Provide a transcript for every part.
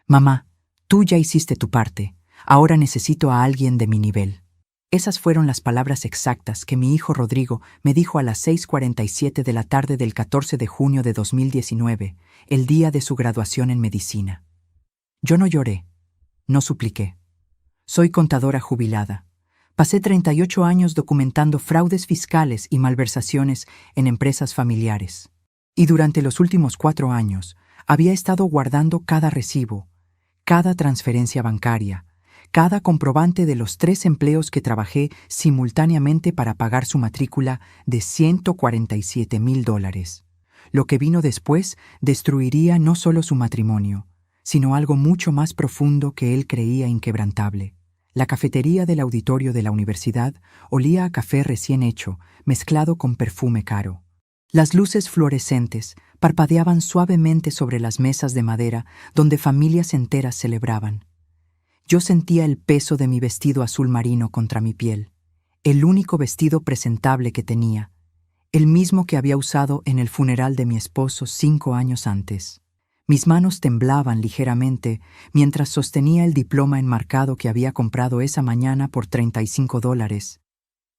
Mamá, tú ya hiciste tu parte, ahora necesito a alguien de mi nivel. Esas fueron las palabras exactas que mi hijo Rodrigo me dijo a las 6:47 de la tarde del 14 de junio de 2019, el día de su graduación en medicina. Yo no lloré, no supliqué. Soy contadora jubilada. Pasé 38 años documentando fraudes fiscales y malversaciones en empresas familiares. Y durante los últimos 4 años había estado guardando cada recibo, cada transferencia bancaria, cada comprobante de los 3 empleos que trabajé simultáneamente para pagar su matrícula de $147,000. Lo que vino después destruiría no solo su matrimonio, sino algo mucho más profundo que él creía inquebrantable. La cafetería del auditorio de la universidad olía a café recién hecho, mezclado con perfume caro. Las luces fluorescentes parpadeaban suavemente sobre las mesas de madera donde familias enteras celebraban. Yo sentía el peso de mi vestido azul marino contra mi piel, el único vestido presentable que tenía, el mismo que había usado en el funeral de mi esposo 5 años antes. Mis manos temblaban ligeramente mientras sostenía el diploma enmarcado que había comprado esa mañana por $35,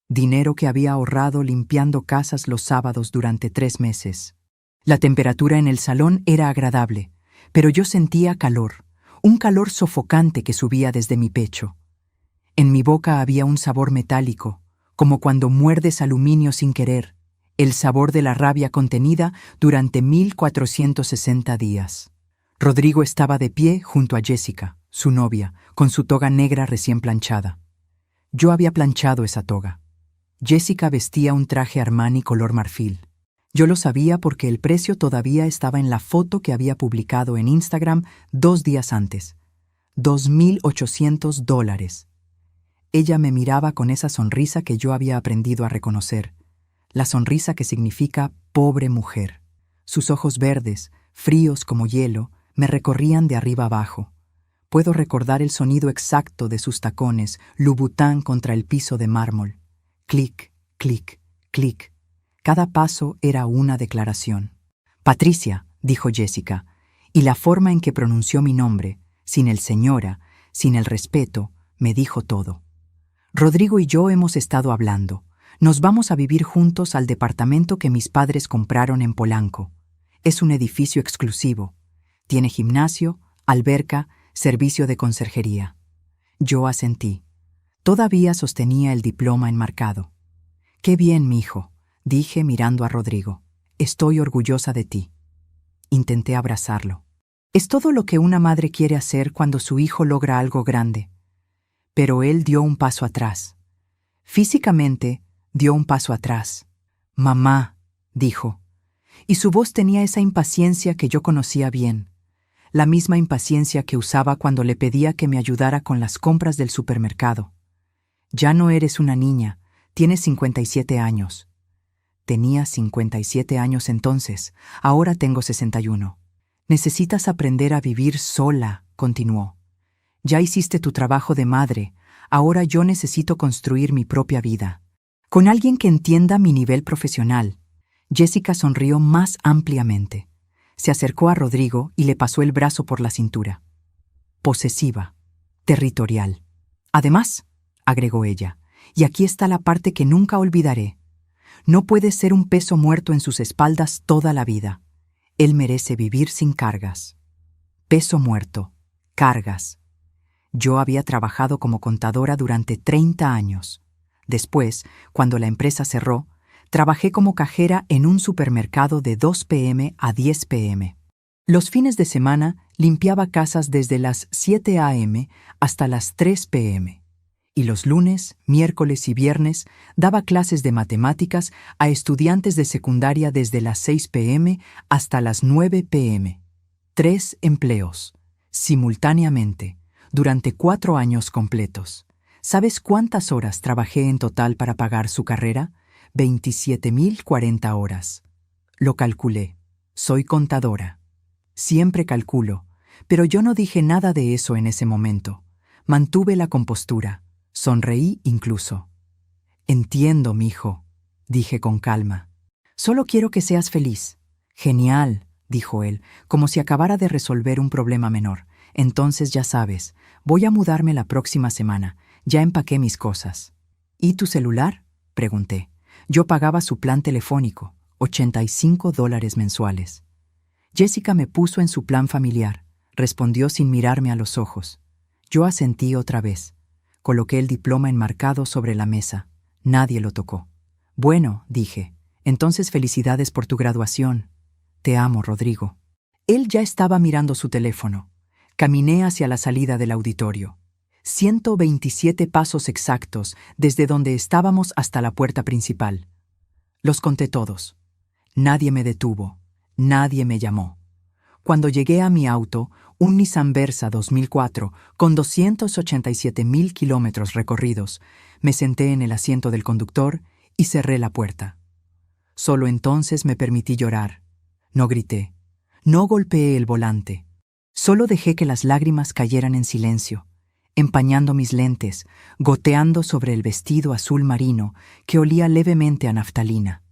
dinero que había ahorrado limpiando casas los sábados durante 3 meses. La temperatura en el salón era agradable, pero yo sentía calor, un calor sofocante que subía desde mi pecho. En mi boca había un sabor metálico, como cuando muerdes aluminio sin querer, el sabor de la rabia contenida durante 1460 días. Rodrigo estaba de pie junto a Jessica, su novia, con su toga negra recién planchada. Yo había planchado esa toga. Jessica vestía un traje Armani color marfil. Yo lo sabía porque el precio todavía estaba en la foto que había publicado en Instagram 2 días antes. $2,800. Ella me miraba con esa sonrisa que yo había aprendido a reconocer. La sonrisa que significa pobre mujer. Sus ojos verdes, fríos como hielo, me recorrían de arriba abajo. Puedo recordar el sonido exacto de sus tacones, Louboutin contra el piso de mármol. Clic, clic, clic. Cada paso era una declaración. Patricia, dijo Jessica, y la forma en que pronunció mi nombre, sin el señora, sin el respeto, me dijo todo. Rodrigo y yo hemos estado hablando. Nos vamos a vivir juntos al departamento que mis padres compraron en Polanco. Es un edificio exclusivo. Tiene gimnasio, alberca, servicio de conserjería. Yo asentí. Todavía sostenía el diploma enmarcado. «Qué bien, mijo», dije mirando a Rodrigo. «Estoy orgullosa de ti». Intenté abrazarlo. Es todo lo que una madre quiere hacer cuando su hijo logra algo grande. Pero él dio un paso atrás. Físicamente, dio un paso atrás. «Mamá», dijo. Y su voz tenía esa impaciencia que yo conocía bien. La misma impaciencia que usaba cuando le pedía que me ayudara con las compras del supermercado. «Ya no eres una niña, tienes 57 años». Tenía 57 años entonces, ahora tengo 61. «Necesitas aprender a vivir sola», continuó. «Ya hiciste tu trabajo de madre, ahora yo necesito construir mi propia vida. Con alguien que entienda mi nivel profesional». Jessica sonrió más ampliamente. Se acercó a Rodrigo y le pasó el brazo por la cintura. «Posesiva, territorial. Además», agregó ella, «y aquí está la parte que nunca olvidaré. No puedes ser un peso muerto en sus espaldas toda la vida. Él merece vivir sin cargas». Peso muerto, cargas. Yo había trabajado como contadora durante 30 años. Después, cuando la empresa cerró, trabajé como cajera en un supermercado de 2 p.m. a 10 p.m. Los fines de semana limpiaba casas desde las 7 a.m. hasta las 3 p.m. Y los lunes, miércoles y viernes daba clases de matemáticas a estudiantes de secundaria desde las 6 p.m. hasta las 9 p.m. 3 empleos, simultáneamente, durante 4 años completos. ¿Sabes cuántas horas trabajé en total para pagar su carrera? 27,040 horas. Lo calculé. Soy contadora. Siempre calculo, pero yo no dije nada de eso en ese momento. Mantuve la compostura. Sonreí incluso. «Entiendo, mijo», dije con calma. «Solo quiero que seas feliz». «Genial», dijo él, como si acabara de resolver un problema menor. Entonces ya sabes, voy a mudarme la próxima semana. Ya empaqué mis cosas. ¿Y tu celular?, pregunté. Yo pagaba su plan telefónico, $85 mensuales. Jessica me puso en su plan familiar, respondió sin mirarme a los ojos. Yo asentí otra vez. Coloqué el diploma enmarcado sobre la mesa. Nadie lo tocó. Bueno, dije, entonces felicidades por tu graduación. Te amo, Rodrigo. Él ya estaba mirando su teléfono. Caminé hacia la salida del auditorio. 127 pasos exactos desde donde estábamos hasta la puerta principal. Los conté todos. Nadie me detuvo. Nadie me llamó. Cuando llegué a mi auto, un Nissan Versa 2004, con 287,000 kilómetros recorridos, me senté en el asiento del conductor y cerré la puerta. Solo entonces me permití llorar. No grité. No golpeé el volante. Solo dejé que las lágrimas cayeran en silencio, empañando mis lentes, goteando sobre el vestido azul marino que olía levemente a naftalina.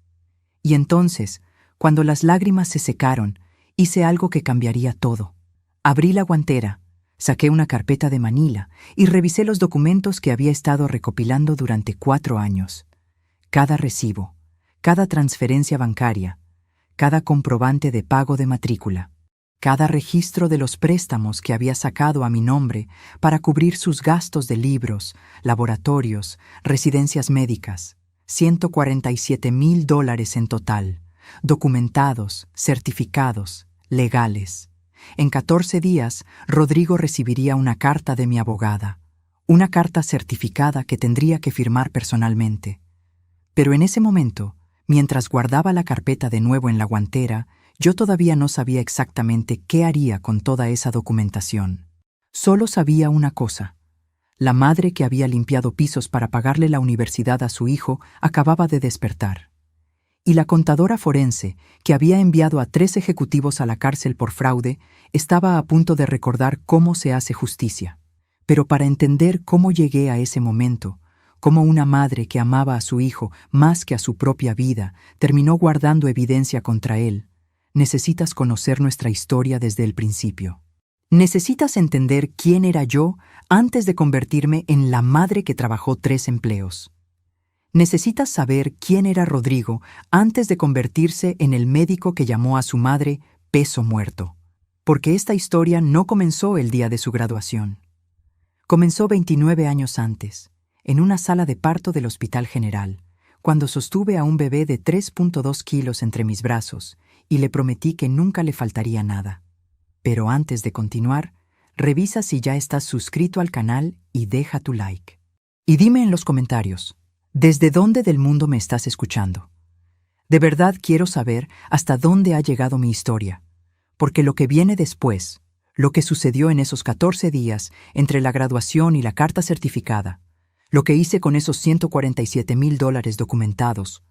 Y entonces, cuando las lágrimas se secaron, hice algo que cambiaría todo. Abrí la guantera, saqué una carpeta de Manila y revisé los documentos que había estado recopilando durante 4 años. Cada recibo, cada transferencia bancaria, cada comprobante de pago de matrícula, cada registro de los préstamos que había sacado a mi nombre para cubrir sus gastos de libros, laboratorios, residencias médicas. $147,000 en total, documentados, certificados, legales. En 14 días, Rodrigo recibiría una carta de mi abogada, una carta certificada que tendría que firmar personalmente. Pero en ese momento, mientras guardaba la carpeta de nuevo en la guantera, yo todavía no sabía exactamente qué haría con toda esa documentación. Solo sabía una cosa. La madre que había limpiado pisos para pagarle la universidad a su hijo acababa de despertar. Y la contadora forense, que había enviado a 3 ejecutivos a la cárcel por fraude, estaba a punto de recordar cómo se hace justicia. Pero para entender cómo llegué a ese momento, cómo una madre que amaba a su hijo más que a su propia vida terminó guardando evidencia contra él, necesitas conocer nuestra historia desde el principio. Necesitas entender quién era yo antes de convertirme en la madre que trabajó 3 empleos. Necesitas saber quién era Rodrigo antes de convertirse en el médico que llamó a su madre peso muerto. Porque esta historia no comenzó el día de su graduación. Comenzó 29 años antes, en una sala de parto del Hospital General, cuando sostuve a un bebé de 3.2 kilos entre mis brazos y le prometí que nunca le faltaría nada. Pero antes de continuar, revisa si ya estás suscrito al canal y deja tu like. Y dime en los comentarios, ¿desde dónde del mundo me estás escuchando? De verdad quiero saber hasta dónde ha llegado mi historia, porque lo que viene después, lo que sucedió en esos 14 días entre la graduación y la carta certificada, lo que hice con esos $147,000 documentados,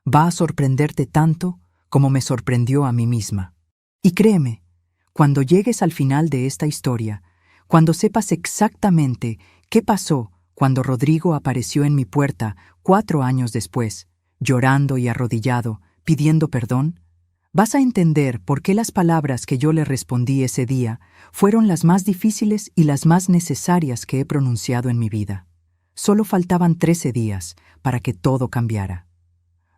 va a sorprenderte tanto como me sorprendió a mí misma. Y créeme, cuando llegues al final de esta historia, cuando sepas exactamente qué pasó cuando Rodrigo apareció en mi puerta 4 años después, llorando y arrodillado, pidiendo perdón, vas a entender por qué las palabras que yo le respondí ese día fueron las más difíciles y las más necesarias que he pronunciado en mi vida. Solo faltaban 13 días para que todo cambiara.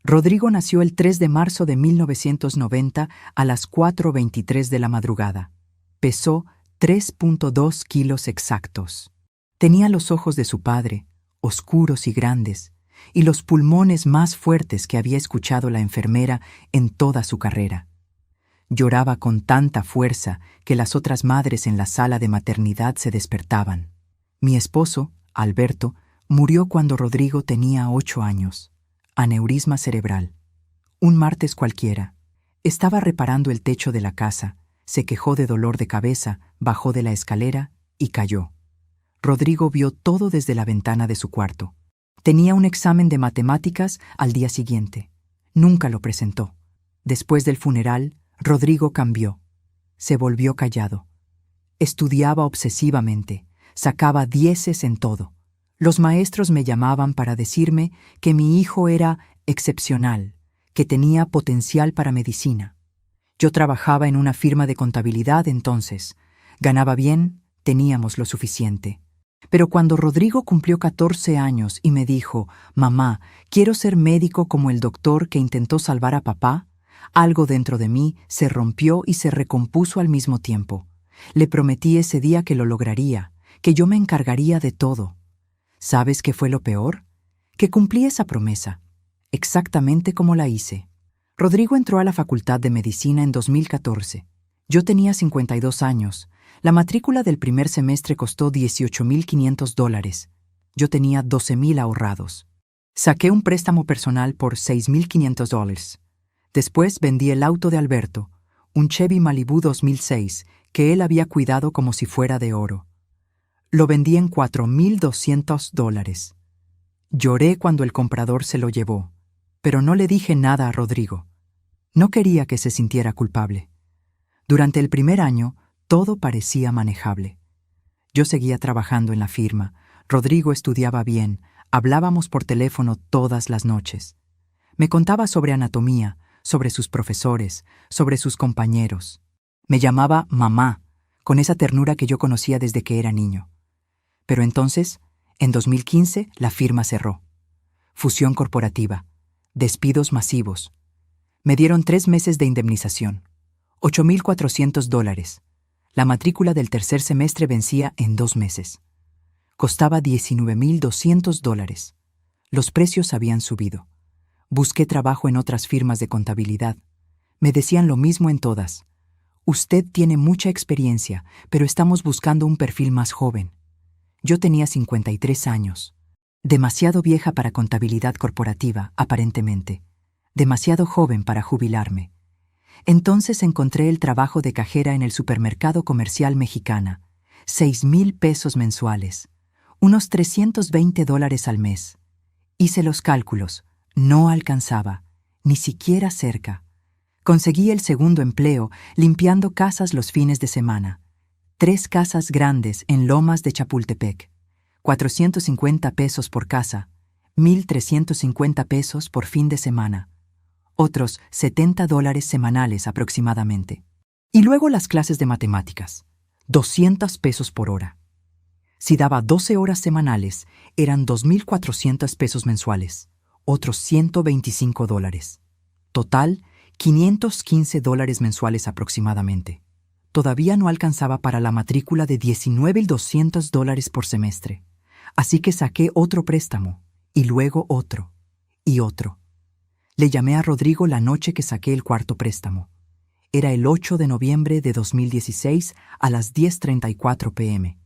Rodrigo nació el 3 de marzo de 1990 a las 4:23 de la madrugada. Pesó 3.2 kilos exactos. Tenía los ojos de su padre, oscuros y grandes, y los pulmones más fuertes que había escuchado la enfermera en toda su carrera. Lloraba con tanta fuerza que las otras madres en la sala de maternidad se despertaban. Mi esposo, Alberto, murió cuando Rodrigo tenía 8 años. Aneurisma cerebral. Un martes cualquiera. Estaba reparando el techo de la casa, se quejó de dolor de cabeza, bajó de la escalera y cayó. Rodrigo vio todo desde la ventana de su cuarto. Tenía un examen de matemáticas al día siguiente. Nunca lo presentó. Después del funeral, Rodrigo cambió. Se volvió callado. Estudiaba obsesivamente, sacaba 10 en todo. Los maestros me llamaban para decirme que mi hijo era excepcional, que tenía potencial para medicina. Yo trabajaba en una firma de contabilidad entonces. Ganaba bien, Teníamos lo suficiente. Pero cuando Rodrigo cumplió 14 años y me dijo, «Mamá, quiero ser médico como el doctor que intentó salvar a papá», algo dentro de mí se rompió y se recompuso al mismo tiempo. Le prometí ese día que lo lograría, que yo me encargaría de todo. ¿Sabes qué fue lo peor? Que cumplí esa promesa, exactamente como la hice. Rodrigo entró a la Facultad de Medicina en 2014. Yo tenía 52 años. La matrícula del primer semestre costó $18,500. Yo tenía 12,000 ahorrados. Saqué un préstamo personal por $6,500. Después vendí el auto de Alberto, un Chevy Malibu 2006, que él había cuidado como si fuera de oro. Lo vendí en $4,200. Lloré cuando el comprador se lo llevó, pero no le dije nada a Rodrigo. No quería que se sintiera culpable. Durante el primer año, todo parecía manejable. Yo seguía trabajando en la firma, Rodrigo estudiaba bien, hablábamos por teléfono todas las noches. Me contaba sobre anatomía, sobre sus profesores, sobre sus compañeros. Me llamaba mamá, con esa ternura que yo conocía desde que era niño. Pero entonces, en 2015, la firma cerró. Fusión corporativa, despidos masivos. Me dieron 3 meses de indemnización, $8,400. La matrícula del tercer semestre vencía en 2 meses. Costaba $19,200. Los precios habían subido. Busqué trabajo en otras firmas de contabilidad. Me decían lo mismo en todas. Usted tiene mucha experiencia, pero estamos buscando un perfil más joven. Yo tenía 53 años. Demasiado vieja para contabilidad corporativa, aparentemente. Demasiado joven para jubilarme. Entonces encontré el trabajo de cajera en el supermercado comercial Mexicana. $6,000 mensuales. Unos $320 al mes. Hice los cálculos. No alcanzaba, ni siquiera cerca. Conseguí el segundo empleo limpiando casas los fines de semana. 3 casas grandes en Lomas de Chapultepec. $450 por casa, $1,350 por fin de semana. Otros $70 semanales aproximadamente. Y luego las clases de matemáticas, $200 por hora. Si daba 12 horas semanales, eran $2,400 mensuales, otros $125. Total, $515 mensuales aproximadamente. Todavía no alcanzaba para la matrícula de $19,200 por semestre. Así que saqué otro préstamo, y luego otro, y otro. Le llamé a Rodrigo la noche que saqué el cuarto préstamo. Era el 8 de noviembre de 2016 a las 10:34 p.m.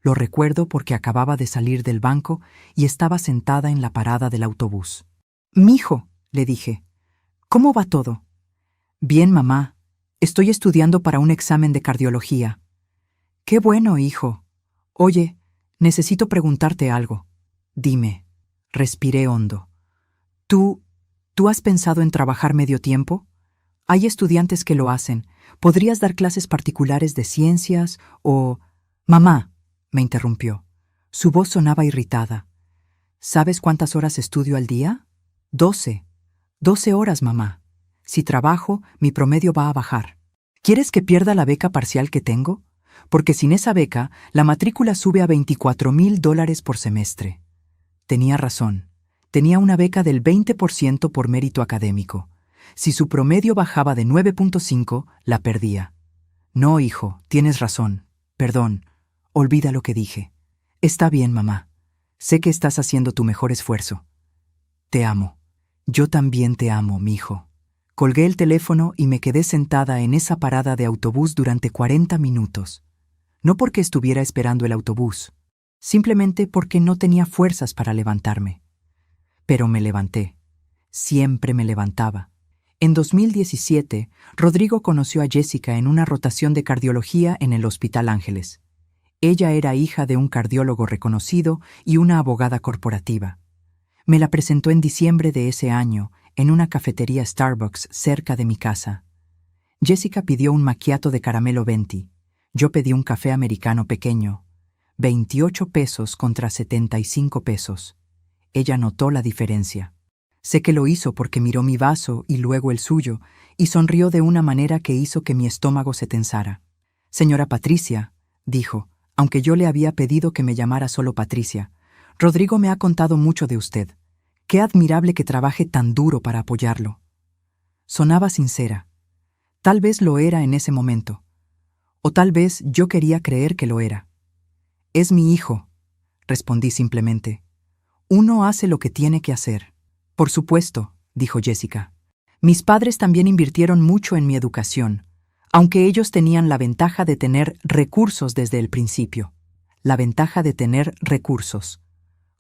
Lo recuerdo porque acababa de salir del banco y estaba sentada en la parada del autobús. «Mijo», le dije, «¿cómo va todo?» «Bien, mamá. Estoy estudiando para un examen de cardiología». «Qué bueno, hijo. Oye, necesito preguntarte algo». «Dime». Respiré hondo. ¿Tú has pensado en trabajar medio tiempo? Hay estudiantes que lo hacen. ¿Podrías dar clases particulares de ciencias o...» «Mamá», me interrumpió. Su voz sonaba irritada. «¿Sabes cuántas horas estudio al día? 12. 12 horas, mamá. Si trabajo, mi promedio va a bajar. ¿Quieres que pierda la beca parcial que tengo? Porque sin esa beca, la matrícula sube a $24,000 por semestre». Tenía razón. Tenía una beca del 20% por mérito académico. Si su promedio bajaba de 9.5, la perdía. «No, hijo, tienes razón. Perdón. Olvida lo que dije. Está bien, mamá. Sé que estás haciendo tu mejor esfuerzo. Te amo». «Yo también te amo, mijo». Colgué el teléfono y me quedé sentada en esa parada de autobús durante 40 minutos. No porque estuviera esperando el autobús, simplemente porque no tenía fuerzas para levantarme. Pero me levanté. Siempre me levantaba. En 2017, Rodrigo conoció a Jessica en una rotación de cardiología en el Hospital Ángeles. Ella era hija de un cardiólogo reconocido y una abogada corporativa. Me la presentó en diciembre de ese año en una cafetería Starbucks cerca de mi casa. Jessica pidió un macchiato de caramelo venti. Yo pedí un café americano pequeño. $28 contra $75. Ella notó la diferencia. Sé que lo hizo porque miró mi vaso y luego el suyo, y sonrió de una manera que hizo que mi estómago se tensara. «Señora Patricia», dijo, aunque yo le había pedido que me llamara solo Patricia. Rodrigo me ha contado mucho de usted. Qué admirable que trabaje tan duro para apoyarlo. Sonaba sincera. Tal vez lo era en ese momento. O tal vez yo quería creer que lo era. Es mi hijo, respondí simplemente. Uno hace lo que tiene que hacer. Por supuesto, dijo Jessica. Mis padres también invirtieron mucho en mi educación, aunque ellos tenían la ventaja de tener recursos desde el principio. La ventaja de tener recursos.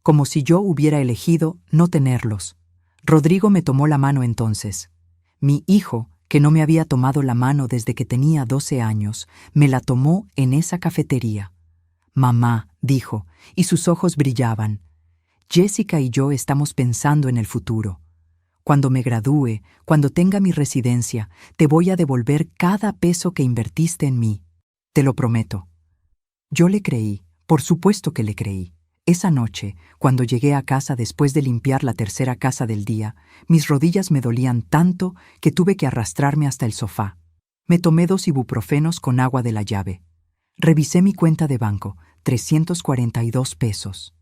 Como si yo hubiera elegido no tenerlos. Rodrigo me tomó la mano entonces. Mi hijo, que no me había tomado la mano desde que tenía 12 años, me la tomó en esa cafetería. Mamá, dijo, y sus ojos brillaban. Jessica y yo estamos pensando en el futuro. Cuando me gradúe, cuando tenga mi residencia, te voy a devolver cada peso que invertiste en mí. Te lo prometo. Yo le creí, por supuesto que le creí. Esa noche, cuando llegué a casa después de limpiar la tercera casa del día, mis rodillas me dolían tanto que tuve que arrastrarme hasta el sofá. Me tomé 2 ibuprofenos con agua de la llave. Revisé mi cuenta de banco, 342 pesos.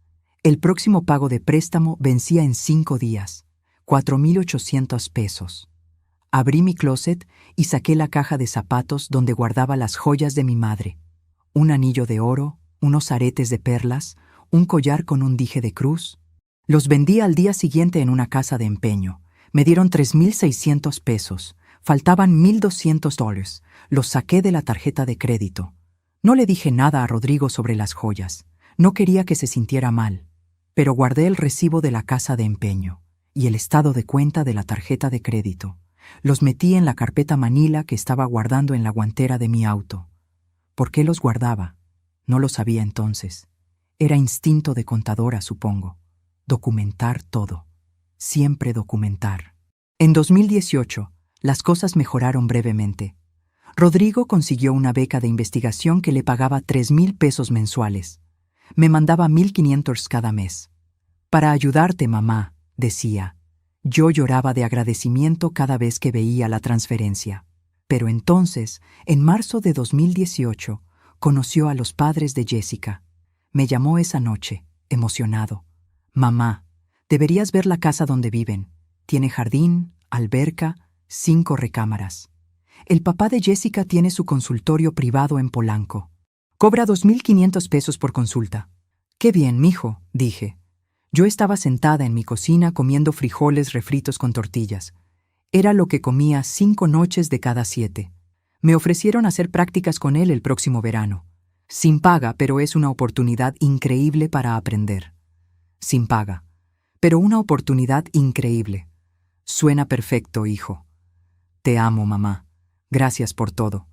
El próximo pago de préstamo vencía en 5 días, 4,800 pesos. Abrí mi closet y saqué la caja de zapatos donde guardaba las joyas de mi madre. Un anillo de oro, unos aretes de perlas, un collar con un dije de cruz. Los vendí al día siguiente en una casa de empeño. Me dieron 3,600 pesos. Faltaban $1,200. Los saqué de la tarjeta de crédito. No le dije nada a Rodrigo sobre las joyas. No quería que se sintiera mal. Pero guardé el recibo de la casa de empeño y el estado de cuenta de la tarjeta de crédito. Los metí en la carpeta manila que estaba guardando en la guantera de mi auto. ¿Por qué los guardaba? No lo sabía entonces. Era instinto de contadora, supongo. Documentar todo. Siempre documentar. En 2018, las cosas mejoraron brevemente. Rodrigo consiguió una beca de investigación que le pagaba 3,000 pesos mensuales. Me mandaba 1,500 cada mes. Para ayudarte, mamá, decía. Yo lloraba de agradecimiento cada vez que veía la transferencia. Pero entonces, en marzo de 2018, conoció a los padres de Jessica. Me llamó esa noche, emocionado. Mamá, deberías ver la casa donde viven. Tiene jardín, alberca, 5 recámaras. El papá de Jessica tiene su consultorio privado en Polanco. Cobra 2,500 pesos por consulta. Qué bien, mijo, dije. Yo estaba sentada en mi cocina comiendo frijoles refritos con tortillas. Era lo que comía 5 noches de cada 7. Me ofrecieron hacer prácticas con él el próximo verano. Sin paga, pero es una oportunidad increíble para aprender. Sin paga, pero una oportunidad increíble. Suena perfecto, hijo. Te amo, mamá. Gracias por todo.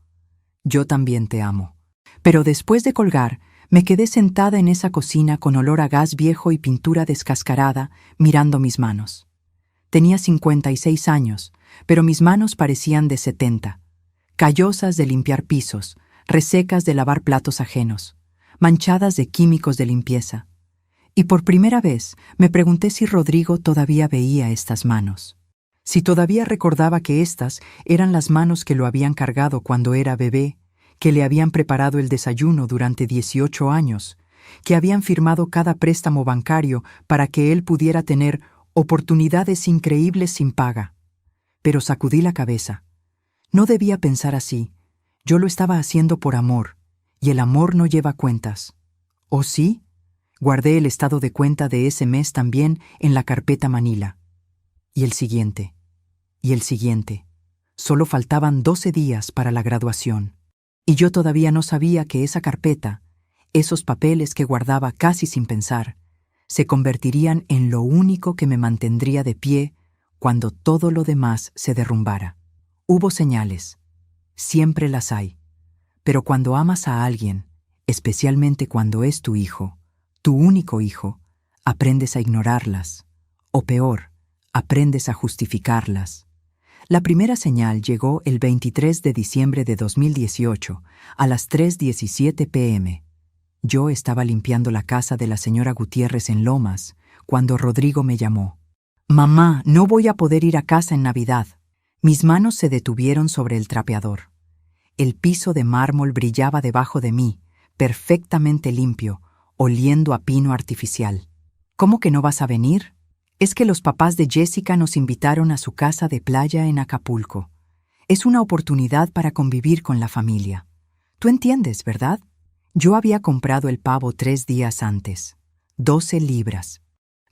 Yo también te amo. Pero después de colgar, me quedé sentada en esa cocina con olor a gas viejo y pintura descascarada, mirando mis manos. Tenía 56 años, pero mis manos parecían de 70, callosas de limpiar pisos, resecas de lavar platos ajenos, manchadas de químicos de limpieza. Y por primera vez me pregunté si Rodrigo todavía veía estas manos. Si todavía recordaba que estas eran las manos que lo habían cargado cuando era bebé, que le habían preparado el desayuno durante 18 años, que habían firmado cada préstamo bancario para que él pudiera tener oportunidades increíbles sin paga. Pero sacudí la cabeza. No debía pensar así. Yo lo estaba haciendo por amor, y el amor no lleva cuentas. ¿O sí? Guardé el estado de cuenta de ese mes también en la carpeta manila. Y el siguiente. Y el siguiente. Solo faltaban 12 días para la graduación. Y yo todavía no sabía que esa carpeta, esos papeles que guardaba casi sin pensar, se convertirían en lo único que me mantendría de pie cuando todo lo demás se derrumbara. Hubo señales. Siempre las hay. Pero cuando amas a alguien, especialmente cuando es tu hijo, tu único hijo, aprendes a ignorarlas. O peor, aprendes a justificarlas. La primera señal llegó el 23 de diciembre de 2018, a las 3:17 p.m. Yo estaba limpiando la casa de la señora Gutiérrez en Lomas, cuando Rodrigo me llamó. «Mamá, no voy a poder ir a casa en Navidad». Mis manos se detuvieron sobre el trapeador. El piso de mármol brillaba debajo de mí, perfectamente limpio, oliendo a pino artificial. ¿Cómo que no vas a venir? Es que los papás de Jessica nos invitaron a su casa de playa en Acapulco. Es una oportunidad para convivir con la familia. Tú entiendes, ¿verdad? Yo había comprado el pavo 3 días antes. 12 libras.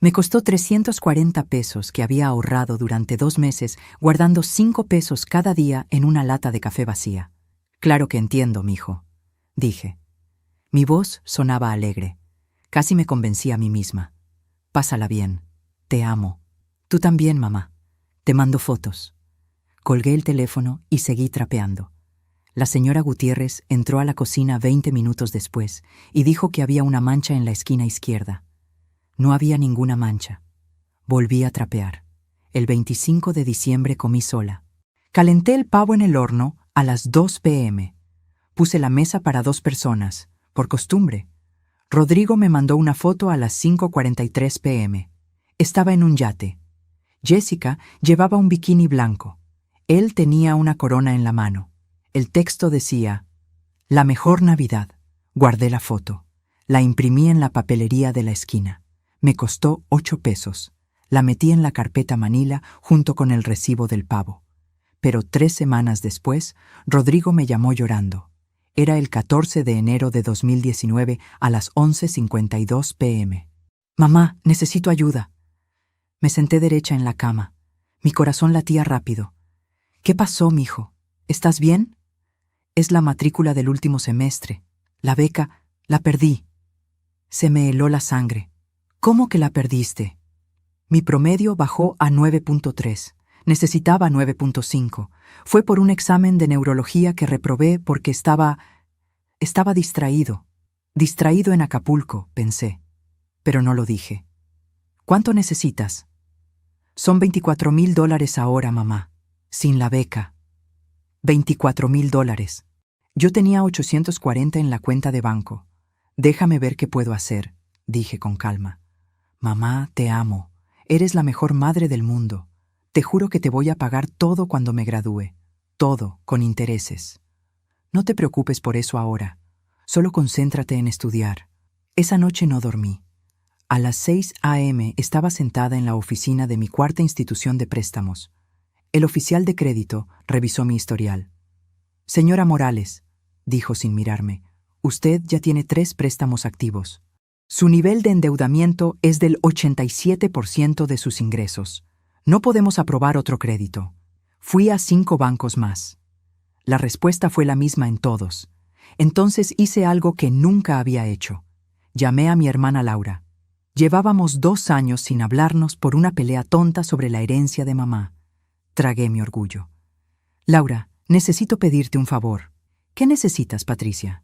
Me costó 340 pesos que había ahorrado durante 2 meses guardando 5 pesos cada día en una lata de café vacía. Claro que entiendo, mijo, dije. Mi voz sonaba alegre. Casi me convencí a mí misma. Pásala bien. Te amo. Tú también, mamá. Te mando fotos. Colgué el teléfono y seguí trapeando. La señora Gutiérrez entró a la cocina 20 minutos después y dijo que había una mancha en la esquina izquierda. No había ninguna mancha. Volví a trapear. El 25 de diciembre comí sola. Calenté el pavo en el horno a las 2 p.m. Puse la mesa para 2 personas, por costumbre. Rodrigo me mandó una foto a las 5:43 p.m. Estaba en un yate. Jessica llevaba un bikini blanco. Él tenía una corona en la mano. El texto decía: «La mejor Navidad». Guardé la foto. La imprimí en la papelería de la esquina. Me costó 8 pesos. La metí en la carpeta Manila junto con el recibo del pavo. Pero 3 semanas después, Rodrigo me llamó llorando. Era el 14 de enero de 2019 a las 11:52 p.m. «Mamá, necesito ayuda». Me senté derecha en la cama. Mi corazón latía rápido. «¿Qué pasó, mijo? ¿Estás bien?» «Es la matrícula del último semestre. La beca, la perdí». Se me heló la sangre. «¿Cómo que la perdiste?» Mi promedio bajó a 9.3. Necesitaba 9.5. Fue por un examen de neurología que reprobé porque estaba distraído. Distraído en Acapulco, pensé. Pero no lo dije. «¿Cuánto necesitas?» «Son $24,000 ahora, mamá. Sin la beca». $24,000. Yo tenía 840 en la cuenta de banco. «Déjame ver qué puedo hacer», dije con calma. «Mamá, te amo. Eres la mejor madre del mundo. Te juro que te voy a pagar todo cuando me gradúe. Todo, con intereses. No te preocupes por eso ahora. Solo concéntrate en estudiar». Esa noche no dormí. A las 6 a.m. estaba sentada en la oficina de mi cuarta institución de préstamos. El oficial de crédito revisó mi historial. «Señora Morales», dijo sin mirarme, «usted ya tiene 3 préstamos activos. Su nivel de endeudamiento es del 87% de sus ingresos. No podemos aprobar otro crédito». Fui a 5 bancos más. La respuesta fue la misma en todos. Entonces hice algo que nunca había hecho. Llamé a mi hermana Laura. Llevábamos 2 años sin hablarnos por una pelea tonta sobre la herencia de mamá. Tragué mi orgullo. «Laura, necesito pedirte un favor». «¿Qué necesitas, Patricia?»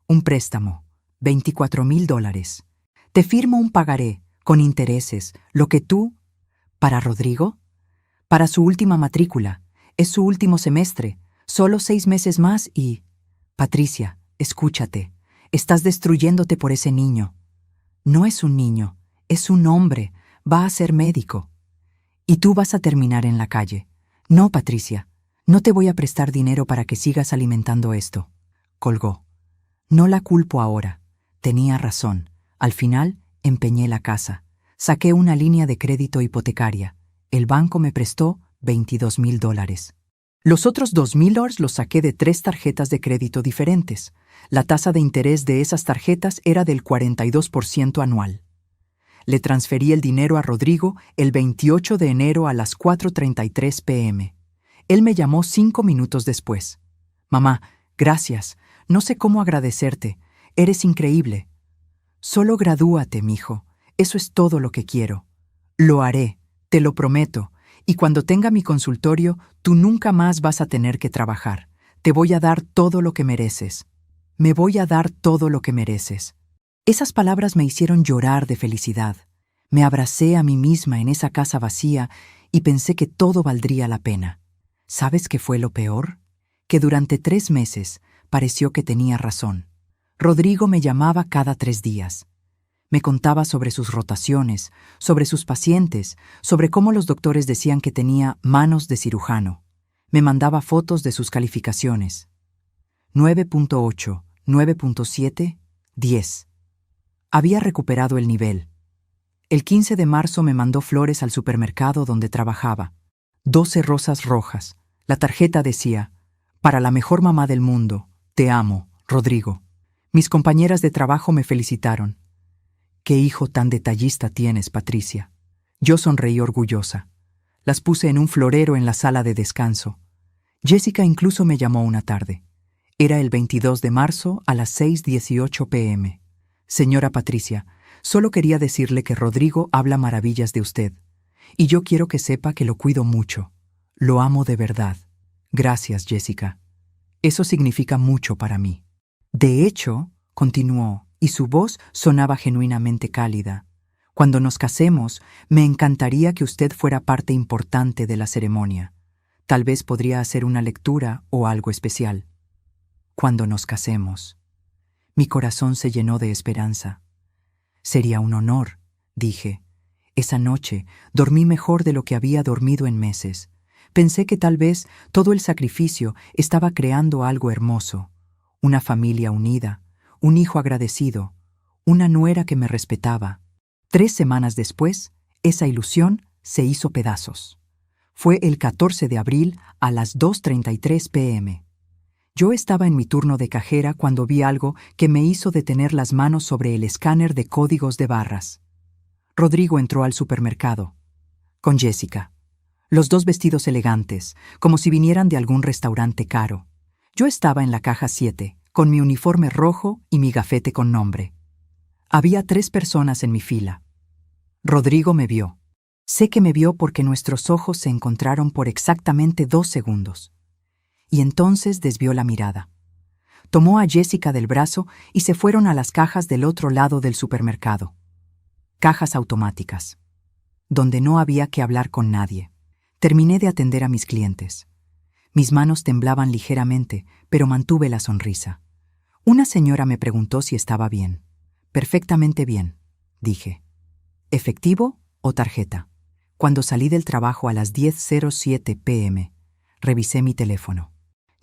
«Un préstamo. $24,000. Te firmo un pagaré, con intereses, lo que tú...» «¿Para Rodrigo?» «Para su última matrícula. Es su último semestre. Solo 6 meses más y...» «Patricia, escúchate. Estás destruyéndote por ese niño». «No es un niño. Es un hombre. Va a ser médico. Y tú vas a terminar en la calle». «No, Patricia. No te voy a prestar dinero para que sigas alimentando esto». Colgó. No la culpo ahora. Tenía razón. Al final, empeñé la casa. Saqué una línea de crédito hipotecaria. El banco me prestó $22,000. Los otros $2,000 los saqué de 3 tarjetas de crédito diferentes. La tasa de interés de esas tarjetas era del 42% anual. Le transferí el dinero a Rodrigo el 28 de enero a las 4:33 p.m. Él me llamó 5 minutos después. «Mamá, gracias. No sé cómo agradecerte. Eres increíble». «Solo gradúate, mijo. Eso es todo lo que quiero». «Lo haré, te lo prometo. Y cuando tenga mi consultorio, tú nunca más vas a tener que trabajar. Te voy a dar todo lo que mereces. Me voy a dar todo lo que mereces». Esas palabras me hicieron llorar de felicidad. Me abracé a mí misma en esa casa vacía y pensé que todo valdría la pena. ¿Sabes qué fue lo peor? Que durante 3 meses pareció que tenía razón. Rodrigo me llamaba cada 3 días. Me contaba sobre sus rotaciones, sobre sus pacientes, sobre cómo los doctores decían que tenía manos de cirujano. Me mandaba fotos de sus calificaciones. 9.8, 9.7, 10. Había recuperado el nivel. El 15 de marzo me mandó flores al supermercado donde trabajaba. 12 rosas rojas. La tarjeta decía: para la mejor mamá del mundo, te amo, Rodrigo. Mis compañeras de trabajo me felicitaron. «Qué hijo tan detallista tienes, Patricia». Yo sonreí orgullosa. Las puse en un florero en la sala de descanso. Jessica incluso me llamó una tarde. Era el 22 de marzo a las 6:18 p.m. «Señora Patricia, solo quería decirle que Rodrigo habla maravillas de usted. Y yo quiero que sepa que lo cuido mucho. Lo amo de verdad. Gracias, Jessica. Eso significa mucho para mí». De hecho, continuó, y su voz sonaba genuinamente cálida, «cuando nos casemos, me encantaría que usted fuera parte importante de la ceremonia. Tal vez podría hacer una lectura o algo especial». Cuando nos casemos. Mi corazón se llenó de esperanza. «Sería un honor», dije. Esa noche dormí mejor de lo que había dormido en meses. Pensé que tal vez todo el sacrificio estaba creando algo hermoso. Una familia unida, un hijo agradecido, una nuera que me respetaba. 3 semanas después, esa ilusión se hizo pedazos. Fue el 14 de abril a las 2:33 p.m. Yo estaba en mi turno de cajera cuando vi algo que me hizo detener las manos sobre el escáner de códigos de barras. Rodrigo entró al supermercado. Con Jessica. Los dos vestidos elegantes, como si vinieran de algún restaurante caro. Yo estaba en la caja 7, con mi uniforme rojo y mi gafete con nombre. Había 3 personas en mi fila. Rodrigo me vio. Sé que me vio porque nuestros ojos se encontraron por exactamente 2 segundos. Y entonces desvió la mirada. Tomó a Jessica del brazo y se fueron a las cajas del otro lado del supermercado. Cajas automáticas, donde no había que hablar con nadie. Terminé de atender a mis clientes. Mis manos temblaban ligeramente, pero mantuve la sonrisa. Una señora me preguntó si estaba bien. «Perfectamente bien», dije. «¿Efectivo o tarjeta?» Cuando salí del trabajo a las 10:07 p.m., revisé mi teléfono.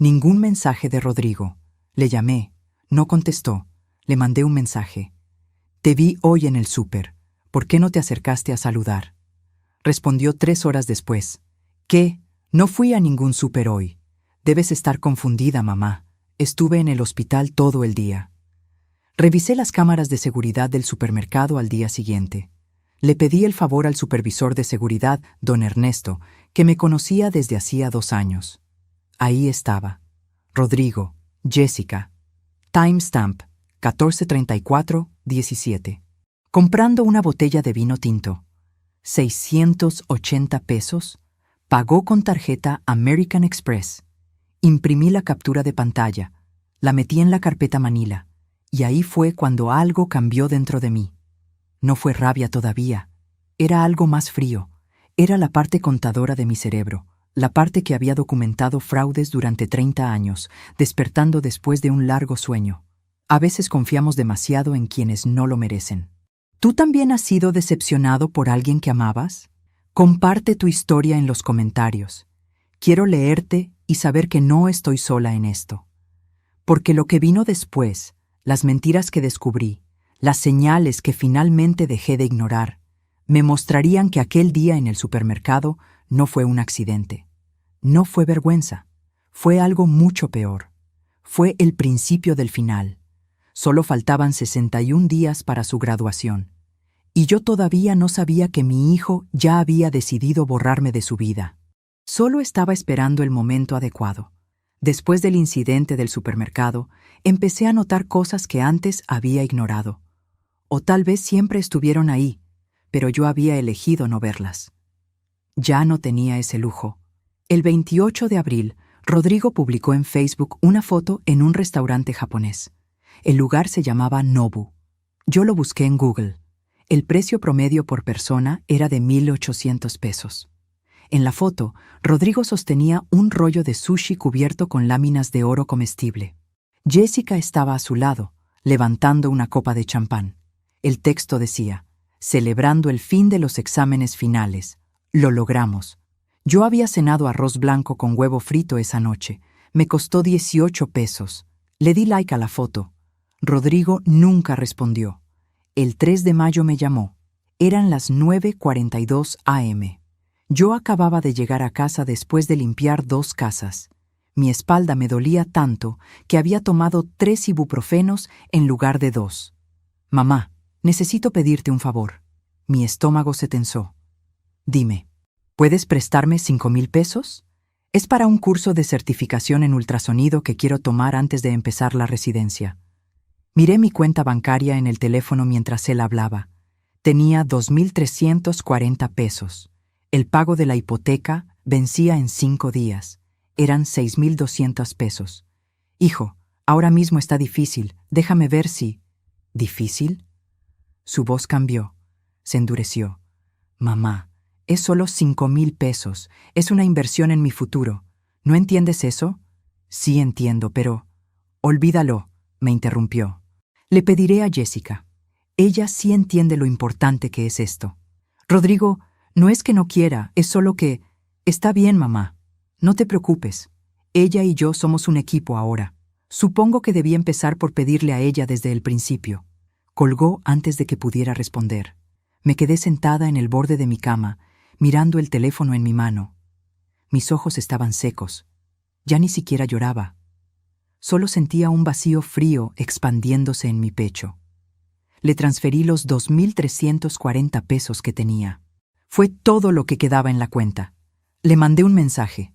Ningún mensaje de Rodrigo. Le llamé. No contestó. Le mandé un mensaje. «Te vi hoy en el súper. ¿Por qué no te acercaste a saludar?» Respondió 3 horas después. «¿Qué? No fui a ningún súper hoy. Debes estar confundida, mamá. Estuve en el hospital todo el día». Revisé las cámaras de seguridad del supermercado al día siguiente. Le pedí el favor al supervisor de seguridad, don Ernesto, que me conocía desde hacía 2 años. Ahí estaba. Rodrigo, Jessica. Timestamp, 14:34:17. Comprando una botella de vino tinto. 680 pesos. Pagó con tarjeta American Express. Imprimí la captura de pantalla. La metí en la carpeta Manila. Y ahí fue cuando algo cambió dentro de mí. No fue rabia todavía. Era algo más frío. Era la parte contadora de mi cerebro, la parte que había documentado fraudes durante 30 años, despertando después de un largo sueño. A veces confiamos demasiado en quienes no lo merecen. ¿Tú también has sido decepcionado por alguien que amabas? Comparte tu historia en los comentarios. Quiero leerte y saber que no estoy sola en esto. Porque lo que vino después, las mentiras que descubrí, las señales que finalmente dejé de ignorar, me mostrarían que aquel día en el supermercado no fue un accidente. No fue vergüenza. Fue algo mucho peor. Fue el principio del final. Solo faltaban 61 días para su graduación. Y yo todavía no sabía que mi hijo ya había decidido borrarme de su vida. Solo estaba esperando el momento adecuado. Después del incidente del supermercado, empecé a notar cosas que antes había ignorado. O tal vez siempre estuvieron ahí, pero yo había elegido no verlas. Ya no tenía ese lujo. El 28 de abril, Rodrigo publicó en Facebook una foto en un restaurante japonés. El lugar se llamaba Nobu. Yo lo busqué en Google. El precio promedio por persona era de 1,800 pesos. En la foto, Rodrigo sostenía un rollo de sushi cubierto con láminas de oro comestible. Jessica estaba a su lado, levantando una copa de champán. El texto decía: «Celebrando el fin de los exámenes finales. Lo logramos». Yo había cenado arroz blanco con huevo frito esa noche. Me costó 18 pesos. Le di like a la foto. Rodrigo nunca respondió. El 3 de mayo me llamó. Eran las 9:42 am. Yo acababa de llegar a casa después de limpiar 2 casas. Mi espalda me dolía tanto que había tomado 3 ibuprofenos en lugar de 2. Mamá, necesito pedirte un favor. Mi estómago se tensó. Dime, ¿puedes prestarme 5,000 pesos? Es para un curso de certificación en ultrasonido que quiero tomar antes de empezar la residencia. Miré mi cuenta bancaria en el teléfono mientras él hablaba. Tenía 2,340 pesos. El pago de la hipoteca vencía en 5 días. Eran 6,200 pesos. Hijo, ahora mismo está difícil. Déjame ver si... ¿Difícil? Su voz cambió. Se endureció. Mamá, es solo 5,000 pesos. Es una inversión en mi futuro. ¿No entiendes eso? Sí entiendo, pero... Olvídalo, me interrumpió. Le pediré a Jessica. Ella sí entiende lo importante que es esto. Rodrigo, no es que no quiera, es solo que... Está bien, mamá. No te preocupes. Ella y yo somos un equipo ahora. Supongo que debí empezar por pedirle a ella desde el principio. Colgó antes de que pudiera responder. Me quedé sentada en el borde de mi cama, mirando el teléfono en mi mano. Mis ojos estaban secos. Ya ni siquiera lloraba. Solo sentía un vacío frío expandiéndose en mi pecho. Le transferí los 2,340 pesos que tenía. Fue todo lo que quedaba en la cuenta. Le mandé un mensaje.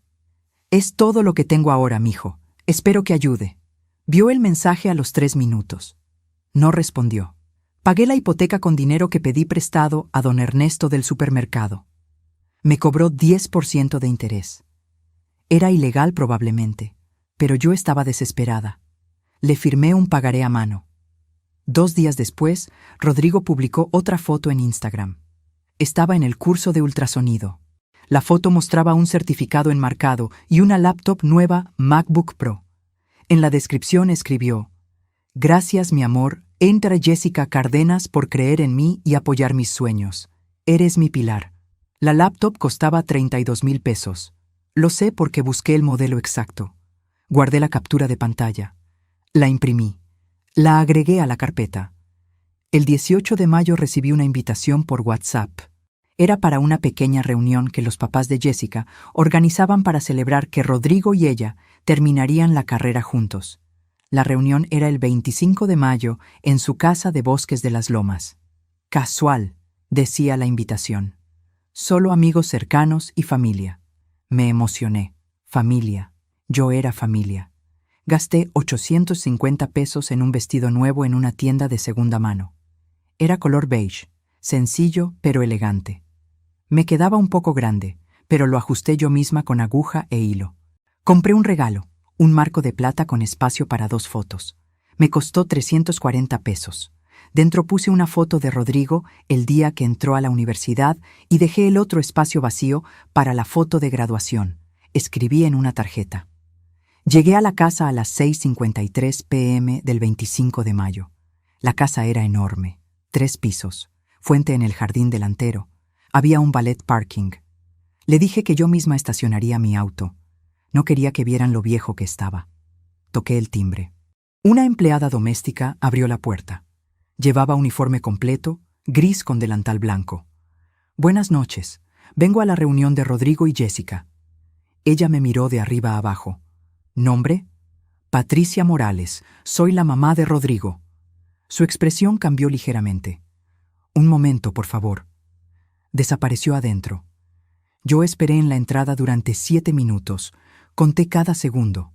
Es todo lo que tengo ahora, mijo. Espero que ayude. Vio el mensaje a los 3 minutos. No respondió. Pagué la hipoteca con dinero que pedí prestado a don Ernesto del supermercado. Me cobró 10% de interés. Era ilegal probablemente, pero yo estaba desesperada. Le firmé un pagaré a mano. 2 días después, Rodrigo publicó otra foto en Instagram. Estaba en el curso de ultrasonido. La foto mostraba un certificado enmarcado y una laptop nueva MacBook Pro. En la descripción escribió: Gracias, mi amor, entra Jessica Cárdenas por creer en mí y apoyar mis sueños. Eres mi pilar. La laptop costaba 32,000 pesos. Lo sé porque busqué el modelo exacto. Guardé la captura de pantalla. La imprimí. La agregué a la carpeta. El 18 de mayo recibí una invitación por WhatsApp. Era para una pequeña reunión que los papás de Jessica organizaban para celebrar que Rodrigo y ella terminarían la carrera juntos. La reunión era el 25 de mayo en su casa de Bosques de las Lomas. Casual, decía la invitación. Solo amigos cercanos y familia. Me emocioné. Familia. Yo era familia. Gasté 850 pesos en un vestido nuevo en una tienda de segunda mano. Era color beige, sencillo pero elegante. Me quedaba un poco grande, pero lo ajusté yo misma con aguja e hilo. Compré un regalo, un marco de plata con espacio para 2 fotos. Me costó 340 pesos. Dentro puse una foto de Rodrigo el día que entró a la universidad y dejé el otro espacio vacío para la foto de graduación. Escribí en una tarjeta. Llegué a la casa a las 6:53 p.m. del 25 de mayo. La casa era enorme, 3 pisos, fuente en el jardín delantero. Había un valet parking. Le dije que yo misma estacionaría mi auto. No quería que vieran lo viejo que estaba. Toqué el timbre. Una empleada doméstica abrió la puerta. Llevaba uniforme completo, gris con delantal blanco. Buenas noches. Vengo a la reunión de Rodrigo y Jessica. Ella me miró de arriba a abajo. ¿Nombre? Patricia Morales. Soy la mamá de Rodrigo. Su expresión cambió ligeramente. Un momento, por favor. Desapareció adentro. Yo esperé en la entrada durante 7 minutos. Conté cada segundo.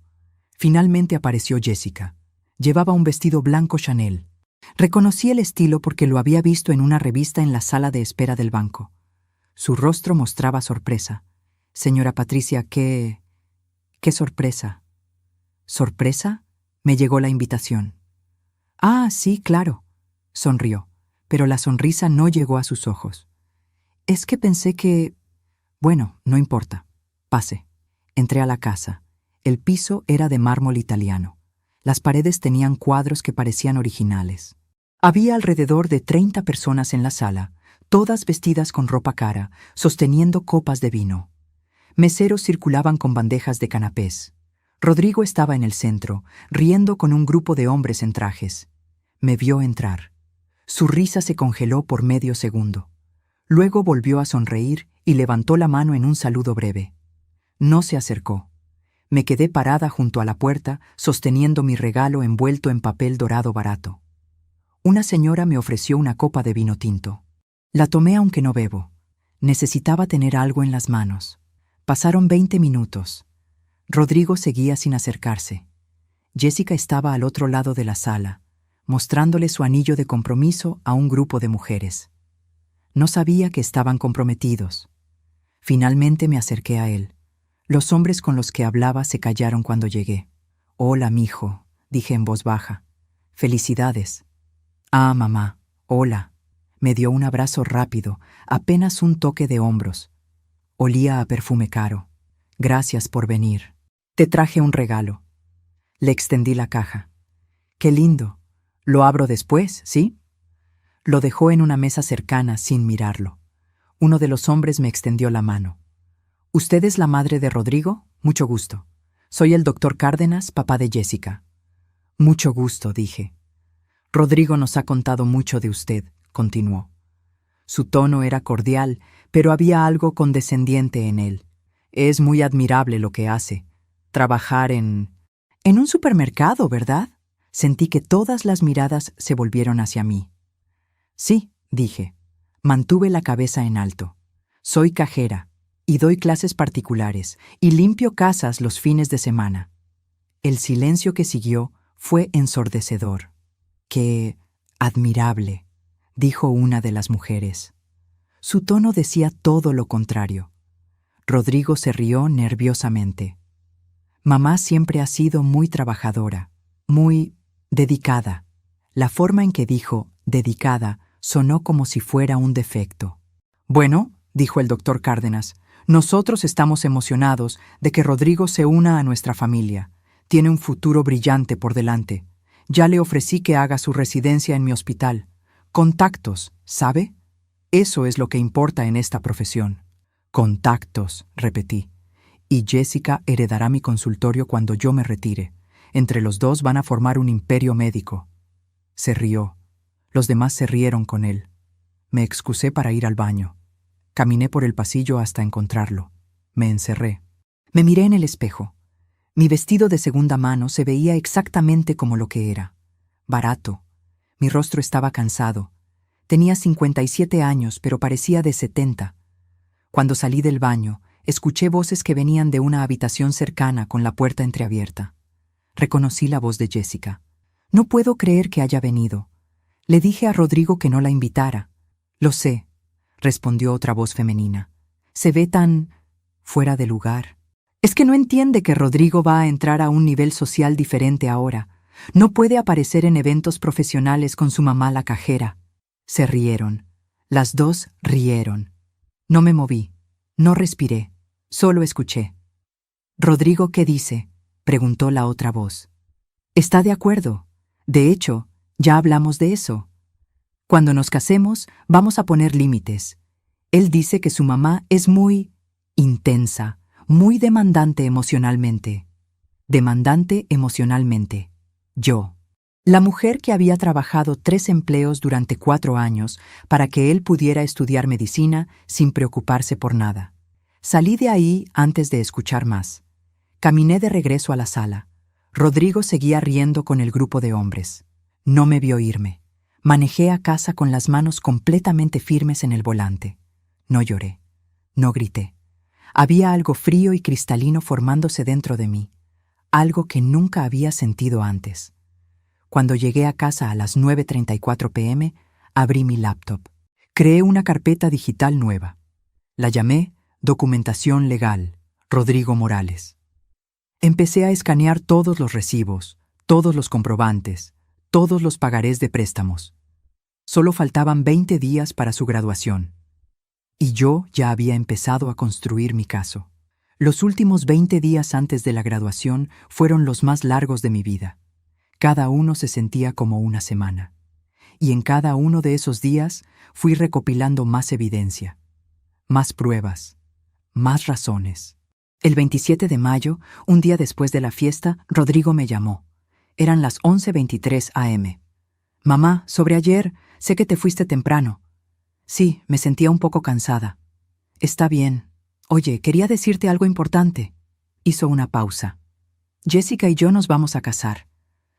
Finalmente apareció Jessica. Llevaba un vestido blanco Chanel. Reconocí el estilo porque lo había visto en una revista en la sala de espera del banco. Su rostro mostraba sorpresa. Señora Patricia, ¿qué sorpresa? ¿Sorpresa? Me llegó la invitación. Ah, sí, claro. Sonrió, pero la sonrisa no llegó a sus ojos. Es que pensé que... Bueno, no importa. Pase. Entré a la casa. El piso era de mármol italiano. Las paredes tenían cuadros que parecían originales. Había alrededor de 30 personas en la sala, todas vestidas con ropa cara, sosteniendo copas de vino. Meseros circulaban con bandejas de canapés. Rodrigo estaba en el centro, riendo con un grupo de hombres en trajes. Me vio entrar. Su risa se congeló por medio segundo. Luego volvió a sonreír y levantó la mano en un saludo breve. No se acercó. Me quedé parada junto a la puerta, sosteniendo mi regalo envuelto en papel dorado barato. Una señora me ofreció una copa de vino tinto. La tomé aunque no bebo. Necesitaba tener algo en las manos. Pasaron 20 minutos. Rodrigo seguía sin acercarse. Jessica estaba al otro lado de la sala, mostrándole su anillo de compromiso a un grupo de mujeres. No sabía que estaban comprometidos. Finalmente me acerqué a él. Los hombres con los que hablaba se callaron cuando llegué. «Hola, mijo», dije en voz baja. «Felicidades». «Ah, mamá, hola». Me dio un abrazo rápido, apenas un toque de hombros. Olía a perfume caro. «Gracias por venir. Te traje un regalo». Le extendí la caja. «Qué lindo. Lo abro después, ¿sí?» Lo dejó en una mesa cercana sin mirarlo. Uno de los hombres me extendió la mano. «¿Usted es la madre de Rodrigo? Mucho gusto. Soy el doctor Cárdenas, papá de Jessica». «Mucho gusto», dije. «Rodrigo nos ha contado mucho de usted», continuó. Su tono era cordial, pero había algo condescendiente en él. «Es muy admirable lo que hace. Trabajar en un supermercado, ¿verdad?» Sentí que todas las miradas se volvieron hacia mí. «Sí», dije. Mantuve la cabeza en alto. «Soy cajera, y doy clases particulares, y limpio casas los fines de semana». El silencio que siguió fue ensordecedor. «Qué admirable», dijo una de las mujeres. Su tono decía todo lo contrario. Rodrigo se rió nerviosamente. «Mamá siempre ha sido muy trabajadora, muy dedicada». La forma en que dijo «dedicada» sonó como si fuera un defecto. «Bueno», dijo el doctor Cárdenas, «nosotros estamos emocionados de que Rodrigo se una a nuestra familia. Tiene un futuro brillante por delante. Ya le ofrecí que haga su residencia en mi hospital. Contactos, ¿sabe? Eso es lo que importa en esta profesión». «Contactos», repetí. «Y Jessica heredará mi consultorio cuando yo me retire. Entre los dos van a formar un imperio médico». Se rió. Los demás se rieron con él. Me excusé para ir al baño. Caminé por el pasillo hasta encontrarlo. Me encerré. Me miré en el espejo. Mi vestido de segunda mano se veía exactamente como lo que era. Barato. Mi rostro estaba cansado. Tenía 57 años, pero parecía de 70. Cuando salí del baño, escuché voces que venían de una habitación cercana con la puerta entreabierta. Reconocí la voz de Jessica. «No puedo creer que haya venido. Le dije a Rodrigo que no la invitara». «Lo sé», respondió otra voz femenina. «Se ve tan fuera de lugar. Es que no entiende que Rodrigo va a entrar a un nivel social diferente ahora. No puede aparecer en eventos profesionales con su mamá la cajera». Se rieron. Las dos rieron. No me moví. No respiré. Solo escuché. «¿Rodrigo qué dice?», preguntó la otra voz. «Está de acuerdo. De hecho, ya hablamos de eso. Cuando nos casemos, vamos a poner límites. Él dice que su mamá es muy intensa, muy demandante emocionalmente». Demandante emocionalmente. Yo. La mujer que había trabajado 3 empleos durante 4 años para que él pudiera estudiar medicina sin preocuparse por nada. Salí de ahí antes de escuchar más. Caminé de regreso a la sala. Rodrigo seguía riendo con el grupo de hombres. No me vio irme. Manejé a casa con las manos completamente firmes en el volante. No lloré. No grité. Había algo frío y cristalino formándose dentro de mí. Algo que nunca había sentido antes. Cuando llegué a casa a las 9:34 p.m., abrí mi laptop. Creé una carpeta digital nueva. La llamé Documentación Legal, Rodrigo Morales. Empecé a escanear todos los recibos, todos los comprobantes, todos los pagarés de préstamos. Solo faltaban 20 días para su graduación. Y yo ya había empezado a construir mi caso. Los últimos 20 días antes de la graduación fueron los más largos de mi vida. Cada uno se sentía como una semana. Y en cada uno de esos días fui recopilando más evidencia, más pruebas, más razones. El 27 de mayo, un día después de la fiesta, Rodrigo me llamó. Eran las 11:23 a.m. Mamá, sobre ayer, sé que te fuiste temprano. Sí, me sentía un poco cansada. Está bien. Oye, quería decirte algo importante. Hizo una pausa. Jessica y yo nos vamos a casar.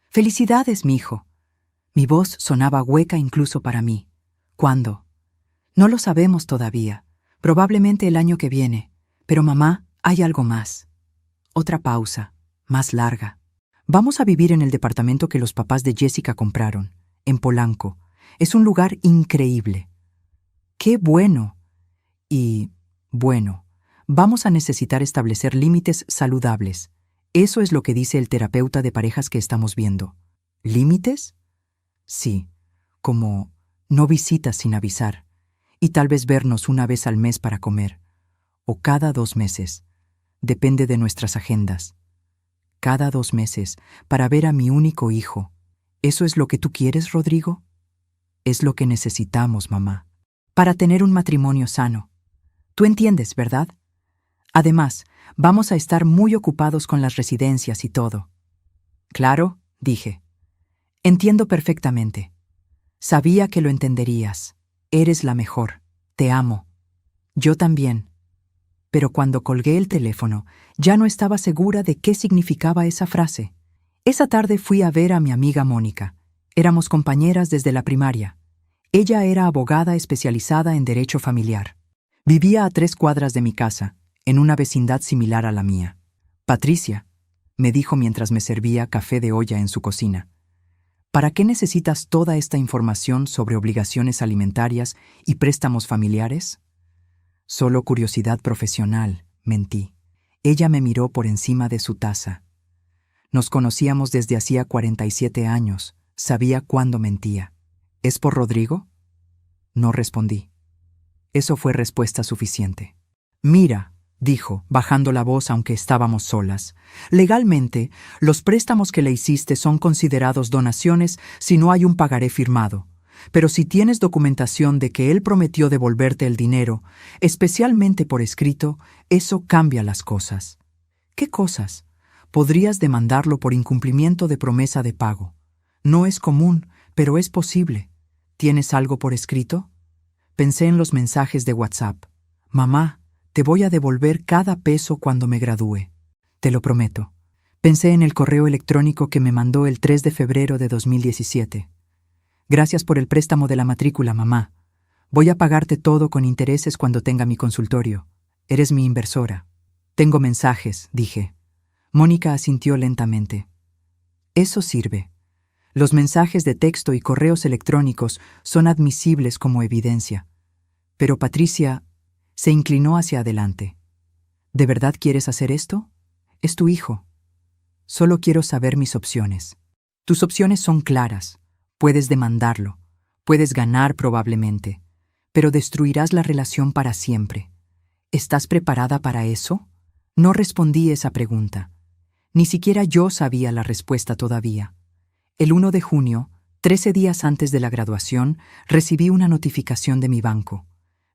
¡Felicidades, mi hijo! Mi voz sonaba hueca incluso para mí. ¿Cuándo? No lo sabemos todavía. Probablemente el año que viene. Pero mamá, hay algo más. Otra pausa, más larga. Vamos a vivir en el departamento que los papás de Jessica compraron, en Polanco. Es un lugar increíble. ¡Qué bueno! Y, bueno, vamos a necesitar establecer límites saludables. Eso es lo que dice el terapeuta de parejas que estamos viendo. ¿Límites? Sí, como no visitas sin avisar, y tal vez vernos una vez al mes para comer, o cada 2 meses. Depende de nuestras agendas. Cada 2 meses, para ver a mi único hijo. ¿Eso es lo que tú quieres, Rodrigo? Es lo que necesitamos, mamá, para tener un matrimonio sano. Tú entiendes, ¿verdad? Además, vamos a estar muy ocupados con las residencias y todo. Claro, dije. Entiendo perfectamente. Sabía que lo entenderías. Eres la mejor. Te amo. Yo también. Pero cuando colgué el teléfono, ya no estaba segura de qué significaba esa frase. Esa tarde fui a ver a mi amiga Mónica. Éramos compañeras desde la primaria. Ella era abogada especializada en derecho familiar. Vivía a 3 cuadras de mi casa, en una vecindad similar a la mía. Patricia, me dijo mientras me servía café de olla en su cocina. ¿Para qué necesitas toda esta información sobre obligaciones alimentarias y préstamos familiares? Solo curiosidad profesional, mentí. Ella me miró por encima de su taza. Nos conocíamos desde hacía 47 años. Sabía cuándo mentía. ¿Es por Rodrigo? No respondí. Eso fue respuesta suficiente. Mira, dijo, bajando la voz aunque estábamos solas. Legalmente, los préstamos que le hiciste son considerados donaciones si no hay un pagaré firmado. Pero si tienes documentación de que él prometió devolverte el dinero, especialmente por escrito, eso cambia las cosas. ¿Qué cosas? Podrías demandarlo por incumplimiento de promesa de pago. No es común, pero es posible. ¿Tienes algo por escrito? Pensé en los mensajes de WhatsApp. Mamá, te voy a devolver cada peso cuando me gradúe. Te lo prometo. Pensé en el correo electrónico que me mandó el 3 de febrero de 2017. Gracias por el préstamo de la matrícula, mamá. Voy a pagarte todo con intereses cuando tenga mi consultorio. Eres mi inversora. Tengo mensajes, dije. Mónica asintió lentamente. Eso sirve. Los mensajes de texto y correos electrónicos son admisibles como evidencia. Pero Patricia se inclinó hacia adelante. ¿De verdad quieres hacer esto? Es tu hijo. Solo quiero saber mis opciones. Tus opciones son claras. Puedes demandarlo. Puedes ganar probablemente. Pero destruirás la relación para siempre. ¿Estás preparada para eso? No respondí esa pregunta. Ni siquiera yo sabía la respuesta todavía. El 1 de junio, 13 días antes de la graduación, recibí una notificación de mi banco.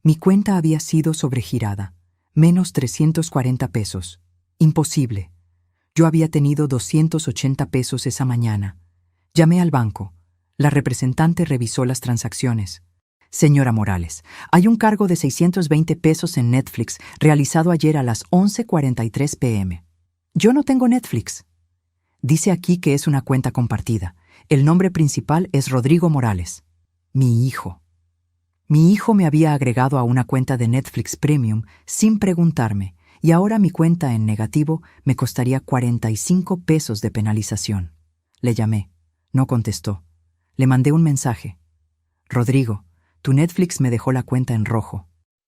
Mi cuenta había sido sobregirada. Menos 340 pesos. Imposible. Yo había tenido 280 pesos esa mañana. Llamé al banco. La representante revisó las transacciones. Señora Morales, hay un cargo de 620 pesos en Netflix realizado ayer a las 11:43 p.m. Yo no tengo Netflix. Dice aquí que es una cuenta compartida. El nombre principal es Rodrigo Morales. Mi hijo. Mi hijo me había agregado a una cuenta de Netflix Premium sin preguntarme, y ahora mi cuenta en negativo me costaría 45 pesos de penalización. Le llamé. No contestó. Le mandé un mensaje. Rodrigo, tu Netflix me dejó la cuenta en rojo.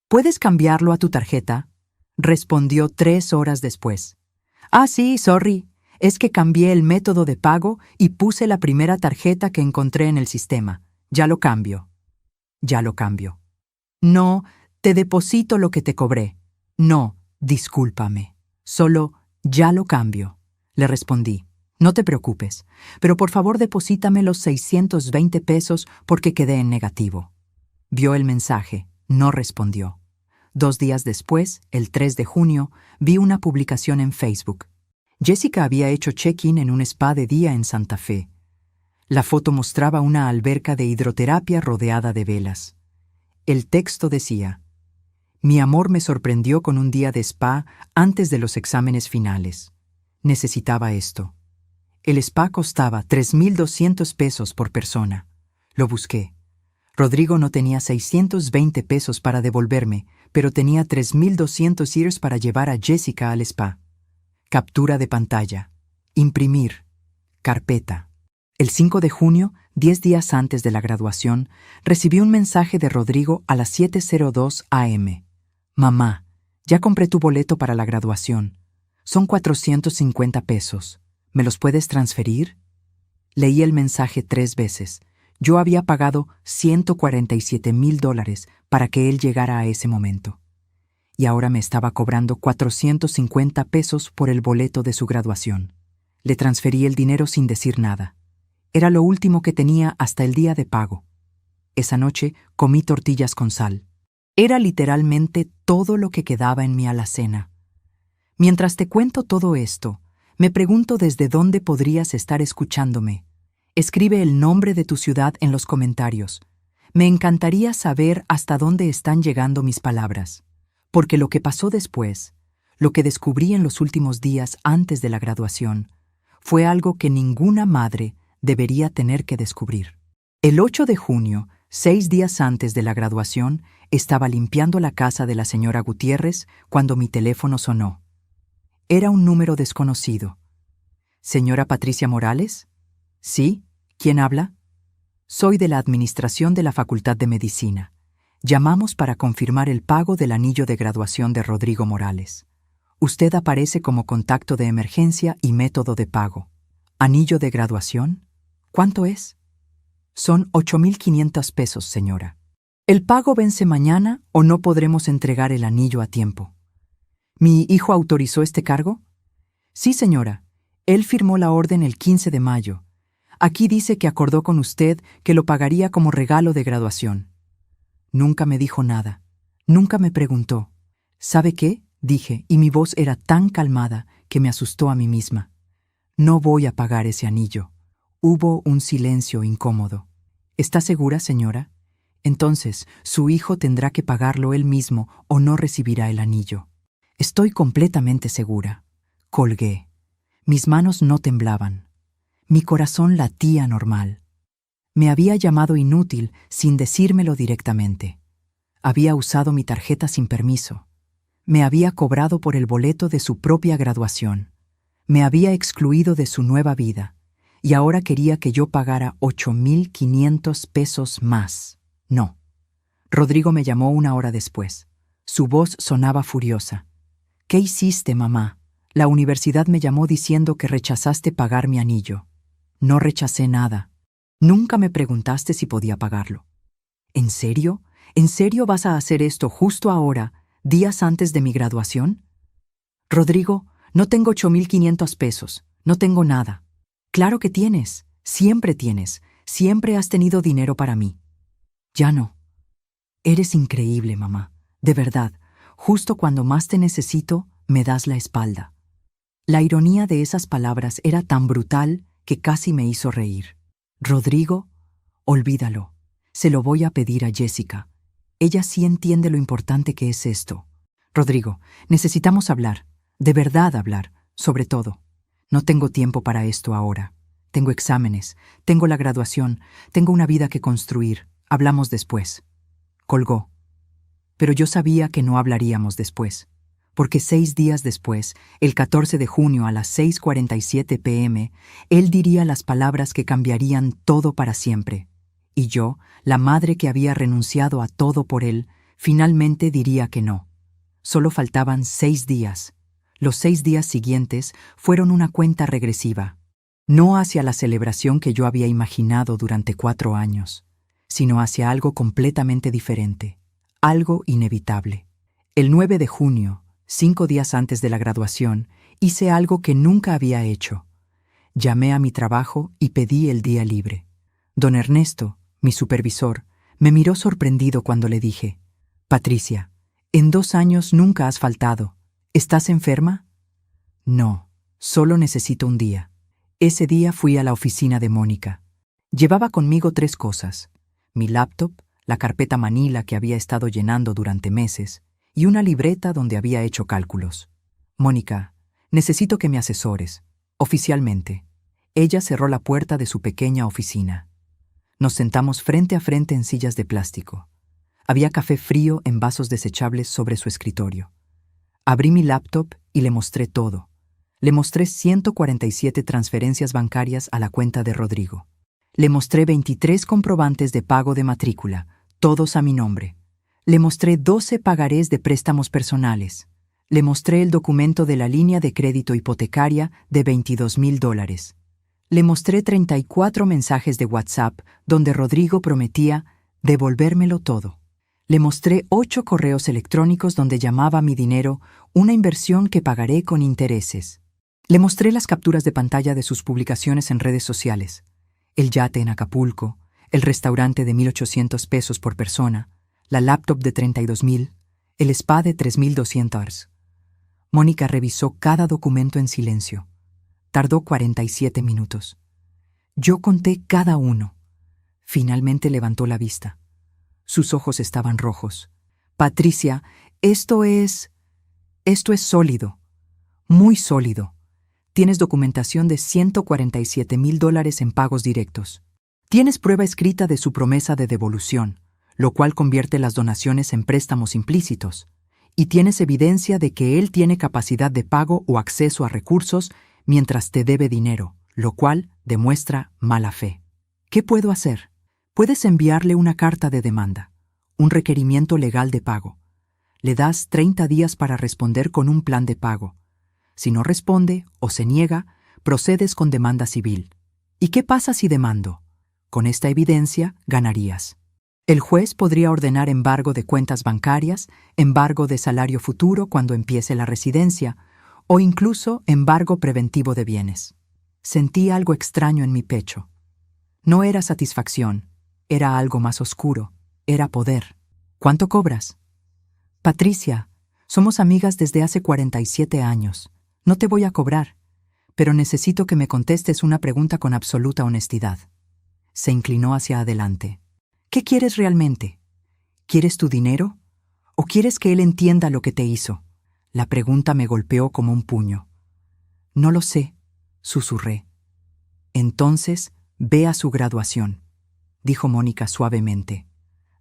¿Puedes cambiarlo a tu tarjeta? Respondió 3 horas después. Ah, sí, sorry. Es que cambié el método de pago y puse la primera tarjeta que encontré en el sistema. Ya lo cambio. Ya lo cambio. No, te deposito lo que te cobré. No, discúlpame. Solo ya lo cambio. Le respondí. No te preocupes, pero por favor deposítame los 620 pesos porque quedé en negativo. Vio el mensaje, no respondió. 2 días después, el 3 de junio, vi una publicación en Facebook. Jessica había hecho check-in en un spa de día en Santa Fe. La foto mostraba una alberca de hidroterapia rodeada de velas. El texto decía: «Mi amor me sorprendió con un día de spa antes de los exámenes finales. Necesitaba esto». El spa costaba $3,200 por persona. Lo busqué. Rodrigo no tenía 620 pesos para devolverme, pero tenía 3,200 euros para llevar a Jessica al spa. Captura de pantalla. Imprimir. Carpeta. El 5 de junio, 10 días antes de la graduación, recibí un mensaje de Rodrigo a las 7:02 am. «Mamá, ya compré tu boleto para la graduación. Son 450 pesos. ¿Me los puedes transferir?» Leí el mensaje 3 veces. Yo había pagado $147,000 para que él llegara a ese momento. Y ahora me estaba cobrando 450 pesos por el boleto de su graduación. Le transferí el dinero sin decir nada. Era lo último que tenía hasta el día de pago. Esa noche comí tortillas con sal. Era literalmente todo lo que quedaba en mi alacena. Mientras te cuento todo esto, me pregunto desde dónde podrías estar escuchándome. Escribe el nombre de tu ciudad en los comentarios. Me encantaría saber hasta dónde están llegando mis palabras, porque lo que pasó después, lo que descubrí en los últimos días antes de la graduación, fue algo que ninguna madre debería tener que descubrir. El 8 de junio, 6 días antes de la graduación, estaba limpiando la casa de la señora Gutiérrez cuando mi teléfono sonó. Era un número desconocido. «¿Señora Patricia Morales?» «Sí, ¿quién habla?» «Soy de la administración de la Facultad de Medicina. Llamamos para confirmar el pago del anillo de graduación de Rodrigo Morales. Usted aparece como contacto de emergencia y método de pago. ¿Anillo de graduación? ¿Cuánto es?» «Son 8,500 pesos, señora. El pago vence mañana o no podremos entregar el anillo a tiempo». «¿Mi hijo autorizó este cargo?» «Sí, señora. Él firmó la orden el 15 de mayo. Aquí dice que acordó con usted que lo pagaría como regalo de graduación». Nunca me dijo nada. Nunca me preguntó. «¿Sabe qué?», dije, y mi voz era tan calmada que me asustó a mí misma. «No voy a pagar ese anillo». Hubo un silencio incómodo. «¿Está segura, señora? Entonces, su hijo tendrá que pagarlo él mismo o no recibirá el anillo». «Estoy completamente segura». Colgué. Mis manos no temblaban. Mi corazón latía normal. Me había llamado inútil sin decírmelo directamente. Había usado mi tarjeta sin permiso. Me había cobrado por el boleto de su propia graduación. Me había excluido de su nueva vida. Y ahora quería que yo pagara 8,500 pesos más. No. Rodrigo me llamó 1 hora después. Su voz sonaba furiosa. «¿Qué hiciste, mamá? La universidad me llamó diciendo que rechazaste pagar mi anillo». «No rechacé nada. Nunca me preguntaste si podía pagarlo». «¿En serio? ¿En serio vas a hacer esto justo ahora, días antes de mi graduación?» «Rodrigo, no tengo 8,500 pesos. No tengo nada». «Claro que tienes. Siempre tienes. Siempre has tenido dinero para mí». «Ya no». «Eres increíble, mamá. De verdad. Justo cuando más te necesito, me das la espalda». La ironía de esas palabras era tan brutal que casi me hizo reír. «Rodrigo, olvídalo. Se lo voy a pedir a Jessica. Ella sí entiende lo importante que es esto. Rodrigo, necesitamos hablar. De verdad hablar. Sobre todo. No tengo tiempo para esto ahora. Tengo exámenes. Tengo la graduación. Tengo una vida que construir. Hablamos después». Colgó. Pero yo sabía que no hablaríamos después, porque 6 días después, el 14 de junio a las 6:47 p.m., él diría las palabras que cambiarían todo para siempre. Y yo, la madre que había renunciado a todo por él, finalmente diría que no. Solo faltaban 6 días. Los 6 días siguientes fueron una cuenta regresiva, no hacia la celebración que yo había imaginado durante 4 años, sino hacia algo completamente diferente. Algo inevitable. El 9 de junio, 5 días antes de la graduación, hice algo que nunca había hecho. Llamé a mi trabajo y pedí el día libre. Don Ernesto, mi supervisor, me miró sorprendido cuando le dije: «Patricia, En 2 años nunca has faltado. ¿Estás enferma? No, solo necesito un día. Ese día fui a la oficina de Mónica. Llevaba conmigo 3 cosas: mi laptop, la carpeta Manila que había estado llenando durante meses, y una libreta donde había hecho cálculos. Mónica, necesito que me asesores. Oficialmente. Ella cerró la puerta de su pequeña oficina. Nos sentamos frente a frente en sillas de plástico. Había café frío en vasos desechables sobre su escritorio. Abrí mi laptop y le mostré todo. Le mostré 147 transferencias bancarias a la cuenta de Rodrigo. Le mostré 23 comprobantes de pago de matrícula, todos a mi nombre. Le mostré 12 pagarés de préstamos personales. Le mostré el documento de la línea de crédito hipotecaria de $22,000. Le mostré 34 mensajes de WhatsApp donde Rodrigo prometía devolvérmelo todo. Le mostré 8 correos electrónicos donde llamaba mi dinero una inversión que pagaré con intereses. Le mostré las capturas de pantalla de sus publicaciones en redes sociales. El yate en Acapulco, el restaurante de $1,800 por persona, la laptop de $32,000, el spa de $3,200. Mónica revisó cada documento en silencio. Tardó 47 minutos. Yo conté cada uno. Finalmente levantó la vista. Sus ojos estaban rojos. Patricia, esto es sólido. Muy sólido. Tienes documentación de $147,000 en pagos directos. Tienes prueba escrita de su promesa de devolución, lo cual convierte las donaciones en préstamos implícitos. Y tienes evidencia de que él tiene capacidad de pago o acceso a recursos mientras te debe dinero, lo cual demuestra mala fe. ¿Qué puedo hacer? Puedes enviarle una carta de demanda, un requerimiento legal de pago. Le das 30 días para responder con un plan de pago. Si no responde o se niega, procedes con demanda civil. ¿Y qué pasa si demando? Con esta evidencia ganarías. El juez podría ordenar embargo de cuentas bancarias, embargo de salario futuro cuando empiece la residencia, o incluso embargo preventivo de bienes. Sentí algo extraño en mi pecho. No era satisfacción, era algo más oscuro, era poder. ¿Cuánto cobras? Patricia, somos amigas desde hace 47 años. No te voy a cobrar, pero necesito que me contestes una pregunta con absoluta honestidad. Se inclinó hacia adelante. ¿Qué quieres realmente? ¿Quieres tu dinero? ¿O quieres que él entienda lo que te hizo? La pregunta me golpeó como un puño. No lo sé, susurré. Entonces, ve a su graduación, dijo Mónica suavemente.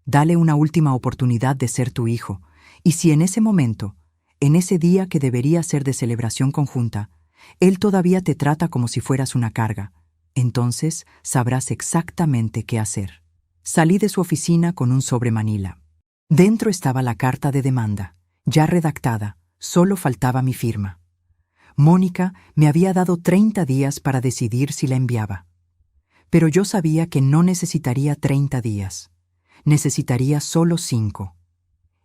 Dale una última oportunidad de ser tu hijo, y si en ese momento, en ese día que debería ser de celebración conjunta, él todavía te trata como si fueras una carga, entonces sabrás exactamente qué hacer. Salí de su oficina con un sobre Manila. Dentro estaba la carta de demanda, ya redactada, solo faltaba mi firma. Mónica me había dado 30 días para decidir si la enviaba. Pero yo sabía que no necesitaría 30 días. Necesitaría solo 5.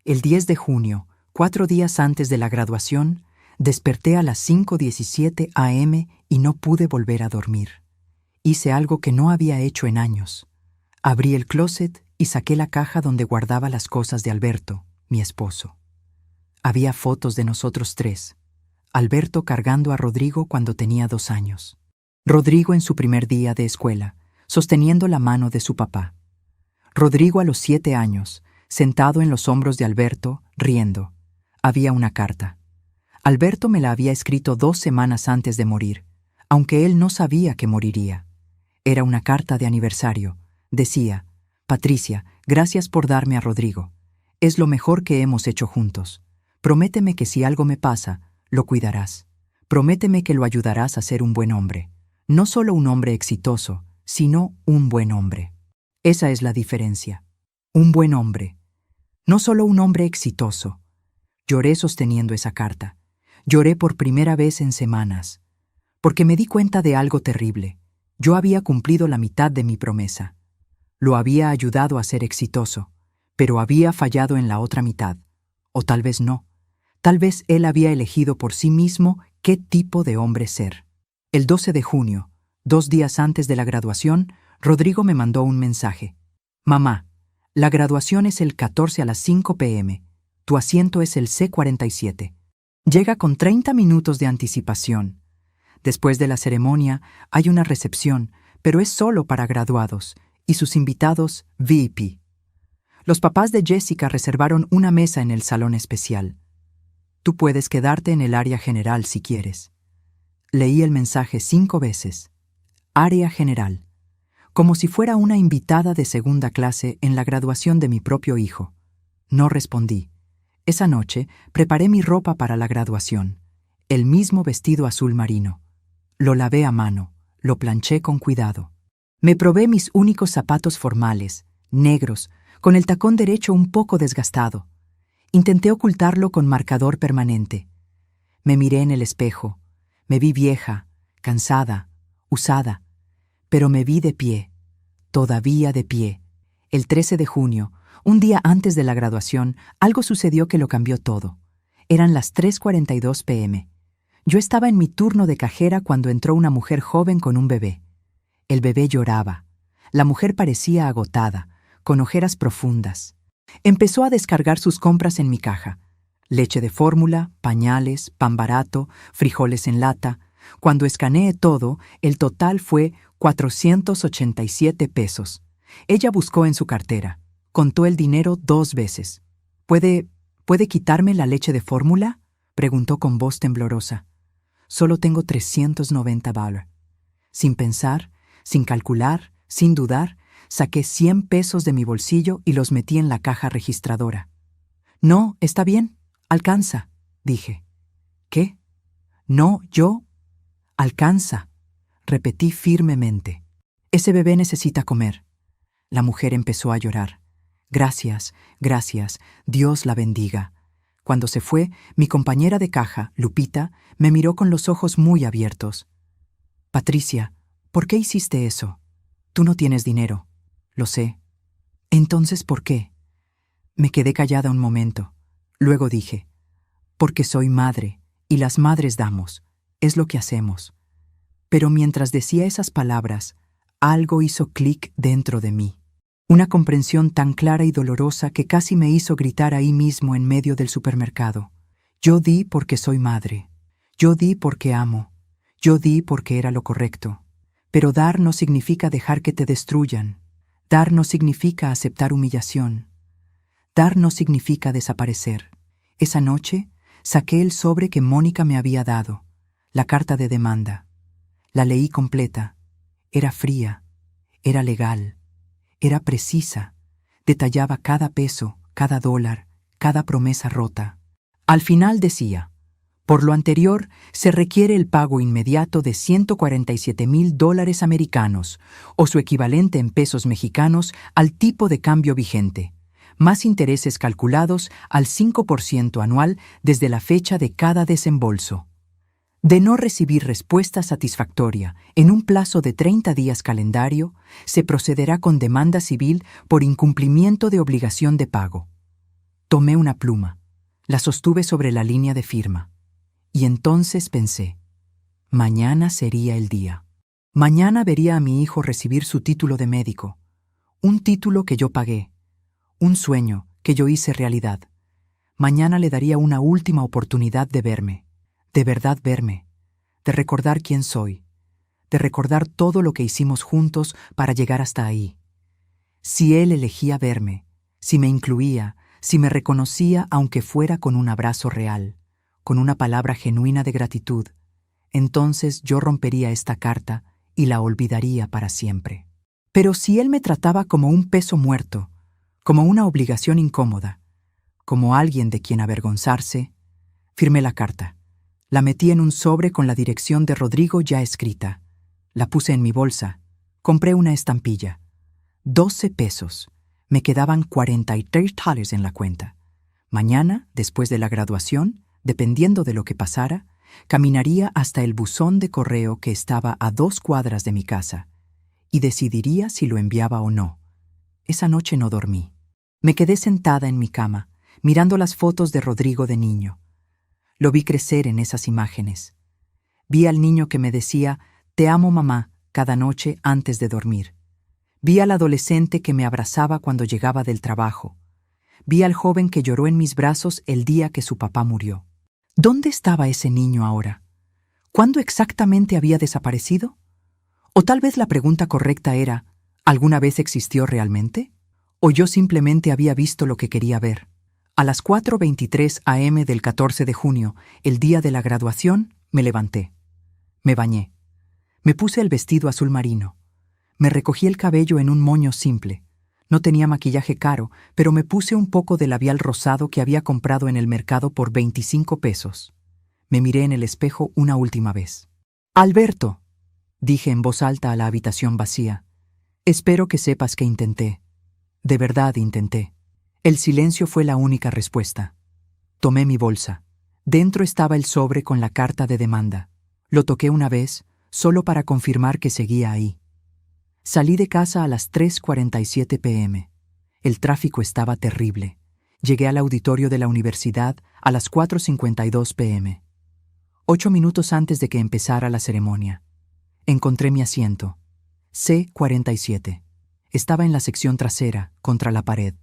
El 10 de junio, 4 días antes de la graduación, desperté a las 5:17 a.m. y no pude volver a dormir. Hice algo que no había hecho en años. Abrí el closet y saqué la caja donde guardaba las cosas de Alberto, mi esposo. Había fotos de nosotros 3. Alberto cargando a Rodrigo cuando tenía 2 años. Rodrigo en su primer día de escuela, sosteniendo la mano de su papá. Rodrigo a los 7 años, sentado en los hombros de Alberto, riendo. Había una carta. Alberto me la había escrito 2 semanas antes de morir, aunque él no sabía que moriría. Era una carta de aniversario. Decía: Patricia, gracias por darme a Rodrigo. Es lo mejor que hemos hecho juntos. Prométeme que si algo me pasa, lo cuidarás. Prométeme que lo ayudarás a ser un buen hombre. No solo un hombre exitoso, sino un buen hombre. Esa es la diferencia. Un buen hombre. No solo un hombre exitoso. Lloré sosteniendo esa carta. Lloré por primera vez en semanas. Porque me di cuenta de algo terrible. Yo había cumplido la mitad de mi promesa. Lo había ayudado a ser exitoso, pero había fallado en la otra mitad. O tal vez no. Tal vez él había elegido por sí mismo qué tipo de hombre ser. El 12 de junio, 2 días antes de la graduación, Rodrigo me mandó un mensaje. Mamá, la graduación es el 14 a las 5 p.m. Tu asiento es el C47. Llega con 30 minutos de anticipación. Después de la ceremonia hay una recepción, pero es solo para graduados y sus invitados VIP. Los papás de Jessica reservaron una mesa en el salón especial. Tú puedes quedarte en el área general si quieres. Leí el mensaje 5 veces. Área general. Como si fuera una invitada de segunda clase en la graduación de mi propio hijo. No respondí. Esa noche preparé mi ropa para la graduación. El mismo vestido azul marino. Lo lavé a mano, lo planché con cuidado. Me probé mis únicos zapatos formales, negros, con el tacón derecho un poco desgastado. Intenté ocultarlo con marcador permanente. Me miré en el espejo. Me vi vieja, cansada, usada. Pero me vi de pie, todavía de pie. El 13 de junio, un día antes de la graduación, algo sucedió que lo cambió todo. Eran las 3:42 p.m. Yo estaba en mi turno de cajera cuando entró una mujer joven con un bebé. El bebé lloraba. La mujer parecía agotada, con ojeras profundas. Empezó a descargar sus compras en mi caja. Leche de fórmula, pañales, pan barato, frijoles en lata. Cuando escaneé todo, el total fue 487 pesos. Ella buscó en su cartera. Contó el dinero 2 veces. ¿Puede quitarme la leche de fórmula?, preguntó con voz temblorosa. Solo tengo $390. Sin pensar, sin calcular, sin dudar, saqué 100 pesos de mi bolsillo y los metí en la caja registradora. No, está bien, alcanza, dije. ¿Qué? No, yo. Alcanza, repetí firmemente. Ese bebé necesita comer. La mujer empezó a llorar. Gracias, gracias, Dios la bendiga. Cuando se fue, mi compañera de caja, Lupita, me miró con los ojos muy abiertos. Patricia, ¿por qué hiciste eso? Tú no tienes dinero. Lo sé. Entonces, ¿por qué? Me quedé callada un momento. Luego dije, porque soy madre, y las madres damos. Es lo que hacemos. Pero mientras decía esas palabras, algo hizo clic dentro de mí. Una comprensión tan clara y dolorosa que casi me hizo gritar ahí mismo en medio del supermercado. Yo di porque soy madre. Yo di porque amo. Yo di porque era lo correcto. Pero dar no significa dejar que te destruyan. Dar no significa aceptar humillación. Dar no significa desaparecer. Esa noche saqué el sobre que Mónica me había dado, la carta de demanda. La leí completa. Era fría. Era legal. Era precisa. Detallaba cada peso, cada dólar, cada promesa rota. Al final decía, por lo anterior, se requiere el pago inmediato de $147,000 americanos, o su equivalente en pesos mexicanos al tipo de cambio vigente, más intereses calculados al 5% anual desde la fecha de cada desembolso. De no recibir respuesta satisfactoria en un plazo de 30 días calendario, se procederá con demanda civil por incumplimiento de obligación de pago. Tomé una pluma, la sostuve sobre la línea de firma, y entonces pensé, mañana sería el día. Mañana vería a mi hijo recibir su título de médico, un título que yo pagué, un sueño que yo hice realidad. Mañana le daría una última oportunidad de verme. De verdad verme, de recordar quién soy, de recordar todo lo que hicimos juntos para llegar hasta ahí. Si él elegía verme, si me incluía, si me reconocía aunque fuera con un abrazo real, con una palabra genuina de gratitud, entonces yo rompería esta carta y la olvidaría para siempre. Pero si él me trataba como un peso muerto, como una obligación incómoda, como alguien de quien avergonzarse, firmé la carta. La metí en un sobre con la dirección de Rodrigo ya escrita. La puse en mi bolsa. Compré una estampilla. 12 pesos. Me quedaban $43 en la cuenta. Mañana, después de la graduación, dependiendo de lo que pasara, caminaría hasta el buzón de correo que estaba a 2 cuadras de mi casa y decidiría si lo enviaba o no. Esa noche no dormí. Me quedé sentada en mi cama, mirando las fotos de Rodrigo de niño. Lo vi crecer en esas imágenes. Vi al niño que me decía, «Te amo, mamá», cada noche antes de dormir. Vi al adolescente que me abrazaba cuando llegaba del trabajo. Vi al joven que lloró en mis brazos el día que su papá murió. ¿Dónde estaba ese niño ahora? ¿Cuándo exactamente había desaparecido? O tal vez la pregunta correcta era, ¿alguna vez existió realmente? ¿O yo simplemente había visto lo que quería ver? A las 4:23 a.m. del 14 de junio, el día de la graduación, me levanté. Me bañé. Me puse el vestido azul marino. Me recogí el cabello en un moño simple. No tenía maquillaje caro, pero me puse un poco de labial rosado que había comprado en el mercado por 25 pesos. Me miré en el espejo una última vez. «Alberto», dije en voz alta a la habitación vacía, «espero que sepas que intenté. De verdad intenté». El silencio fue la única respuesta. Tomé mi bolsa. Dentro estaba el sobre con la carta de demanda. Lo toqué una vez, solo para confirmar que seguía ahí. Salí de casa a las 3:47 p.m. El tráfico estaba terrible. Llegué al auditorio de la universidad a las 4:52 p.m. 8 minutos antes de que empezara la ceremonia. Encontré mi asiento. C47. Estaba en la sección trasera, contra la pared.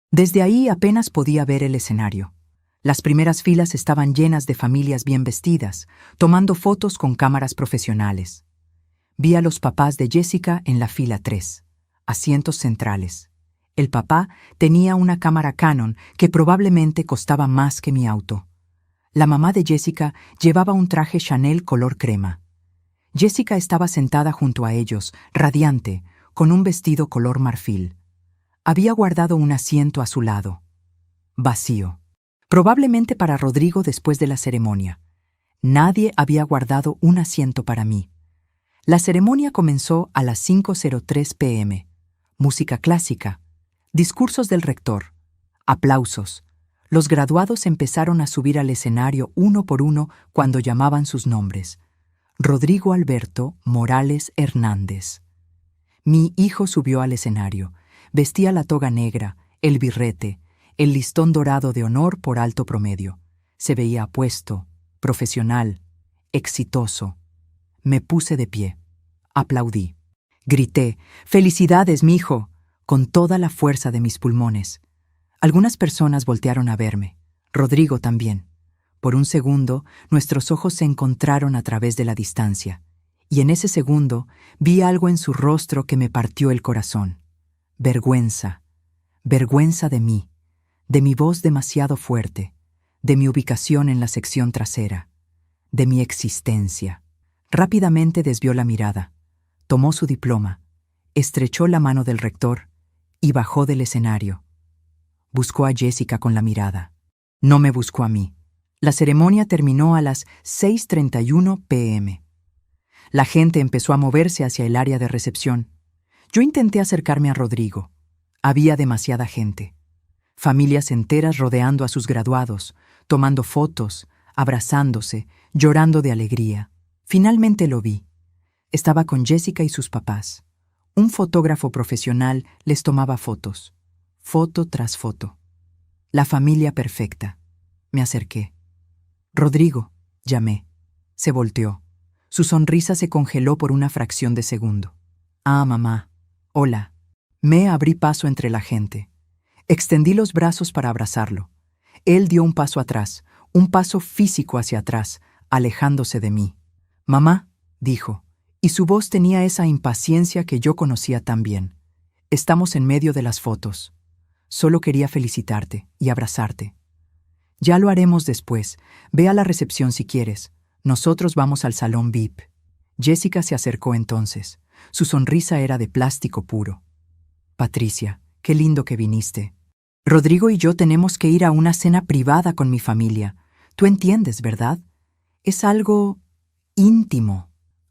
Desde ahí apenas podía ver el escenario. Las primeras filas estaban llenas de familias bien vestidas, tomando fotos con cámaras profesionales. Vi a los papás de Jessica en la fila 3, asientos centrales. El papá tenía una cámara Canon que probablemente costaba más que mi auto. La mamá de Jessica llevaba un traje Chanel color crema. Jessica estaba sentada junto a ellos, radiante, con un vestido color marfil. Había guardado un asiento a su lado. Vacío. Probablemente para Rodrigo después de la ceremonia. Nadie había guardado un asiento para mí. La ceremonia comenzó a las 5:03 p.m. Música clásica. Discursos del rector. Aplausos. Los graduados empezaron a subir al escenario uno por uno cuando llamaban sus nombres. Rodrigo Alberto Morales Hernández. Mi hijo subió al escenario. Vestía la toga negra, el birrete, el listón dorado de honor por alto promedio. Se veía apuesto, profesional, exitoso. Me puse de pie. Aplaudí. Grité, «¡Felicidades, mi hijo!», con toda la fuerza de mis pulmones. Algunas personas voltearon a verme. Rodrigo también. Por un segundo, nuestros ojos se encontraron a través de la distancia. Y en ese segundo, vi algo en su rostro que me partió el corazón. Vergüenza. Vergüenza de mí. De mi voz demasiado fuerte. De mi ubicación en la sección trasera. De mi existencia. Rápidamente desvió la mirada. Tomó su diploma. Estrechó la mano del rector y bajó del escenario. Buscó a Jessica con la mirada. No me buscó a mí. La ceremonia terminó a las 6:31 p.m. La gente empezó a moverse hacia el área de recepción. Yo intenté acercarme a Rodrigo. Había demasiada gente. Familias enteras rodeando a sus graduados, tomando fotos, abrazándose, llorando de alegría. Finalmente lo vi. Estaba con Jessica y sus papás. Un fotógrafo profesional les tomaba fotos. Foto tras foto. La familia perfecta. Me acerqué. «Rodrigo», llamé. Se volteó. Su sonrisa se congeló por una fracción de segundo. «Ah, mamá. Hola». Me abrí paso entre la gente. Extendí los brazos para abrazarlo. Él dio un paso atrás, un paso físico hacia atrás, alejándose de mí. «Mamá», dijo, y su voz tenía esa impaciencia que yo conocía tan bien. «Estamos en medio de las fotos. Solo quería felicitarte y abrazarte». «Ya lo haremos después. Ve a la recepción si quieres. Nosotros vamos al salón VIP». Jessica se acercó entonces. Su sonrisa era de plástico puro. «Patricia, qué lindo que viniste. Rodrigo y yo tenemos que ir a una cena privada con mi familia. Tú entiendes, ¿verdad? Es algo íntimo.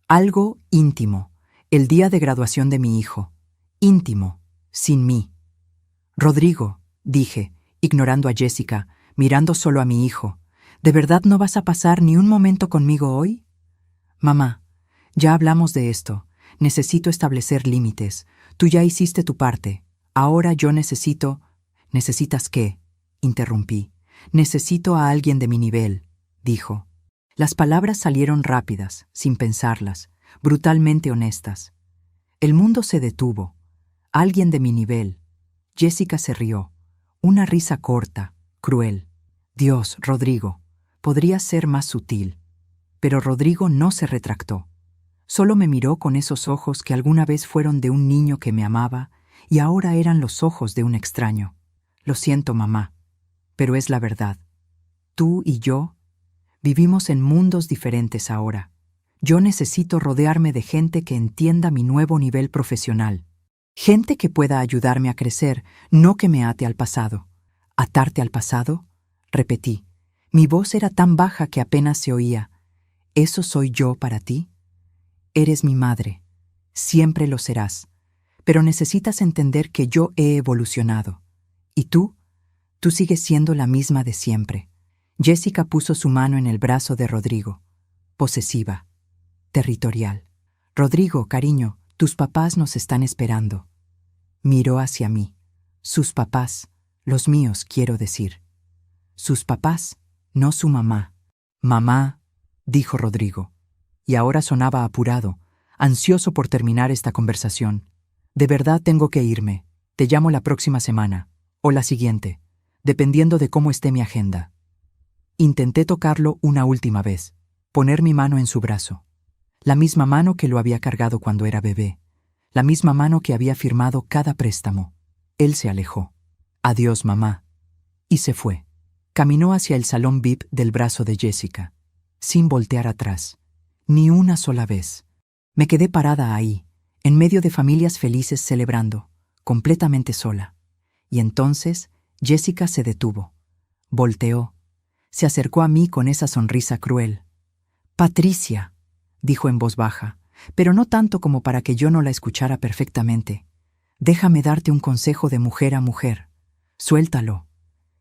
Algo íntimo. El día de graduación de mi hijo. Íntimo. Sin mí». «Rodrigo», dije, ignorando a Jessica, mirando solo a mi hijo, «¿de verdad no vas a pasar ni un momento conmigo hoy?» «Mamá, ya hablamos de esto. Necesito establecer límites. Tú ya hiciste tu parte. Ahora yo necesito...» «¿Necesitas qué?», interrumpí. «Necesito a alguien de mi nivel», dijo. Las palabras salieron rápidas, sin pensarlas, brutalmente honestas. El mundo se detuvo. Alguien de mi nivel. Jessica se rió. Una risa corta, cruel. Dios, Rodrigo, podría ser más sutil. Pero Rodrigo no se retractó. Solo me miró con esos ojos que alguna vez fueron de un niño que me amaba y ahora eran los ojos de un extraño. Lo siento, mamá, pero es la verdad. Tú y yo vivimos en mundos diferentes ahora. Yo necesito rodearme de gente que entienda mi nuevo nivel profesional. Gente que pueda ayudarme a crecer, no que me ate al pasado. ¿Atarte al pasado? Repetí. Mi voz era tan baja que apenas se oía. ¿Eso soy yo para ti? Eres mi madre. Siempre lo serás. Pero necesitas entender que yo he evolucionado. ¿Y tú? Tú sigues siendo la misma de siempre. Jessica puso su mano en el brazo de Rodrigo. Posesiva. Territorial. Rodrigo, cariño, tus papás nos están esperando. Miró hacia mí. Sus papás, los míos, quiero decir. Sus papás, no su mamá. Mamá, dijo Rodrigo. Y ahora sonaba apurado, ansioso por terminar esta conversación. De verdad tengo que irme. Te llamo la próxima semana, o la siguiente, dependiendo de cómo esté mi agenda. Intenté tocarlo una última vez, poner mi mano en su brazo. La misma mano que lo había cargado cuando era bebé. La misma mano que había firmado cada préstamo. Él se alejó. Adiós, mamá. Y se fue. Caminó hacia el salón VIP del brazo de Jessica, sin voltear atrás. Ni una sola vez. Me quedé parada ahí, en medio de familias felices celebrando, completamente sola. Y entonces Jessica se detuvo. Volteó. Se acercó a mí con esa sonrisa cruel. Patricia, dijo en voz baja, pero no tanto como para que yo no la escuchara perfectamente. Déjame darte un consejo de mujer a mujer. Suéltalo.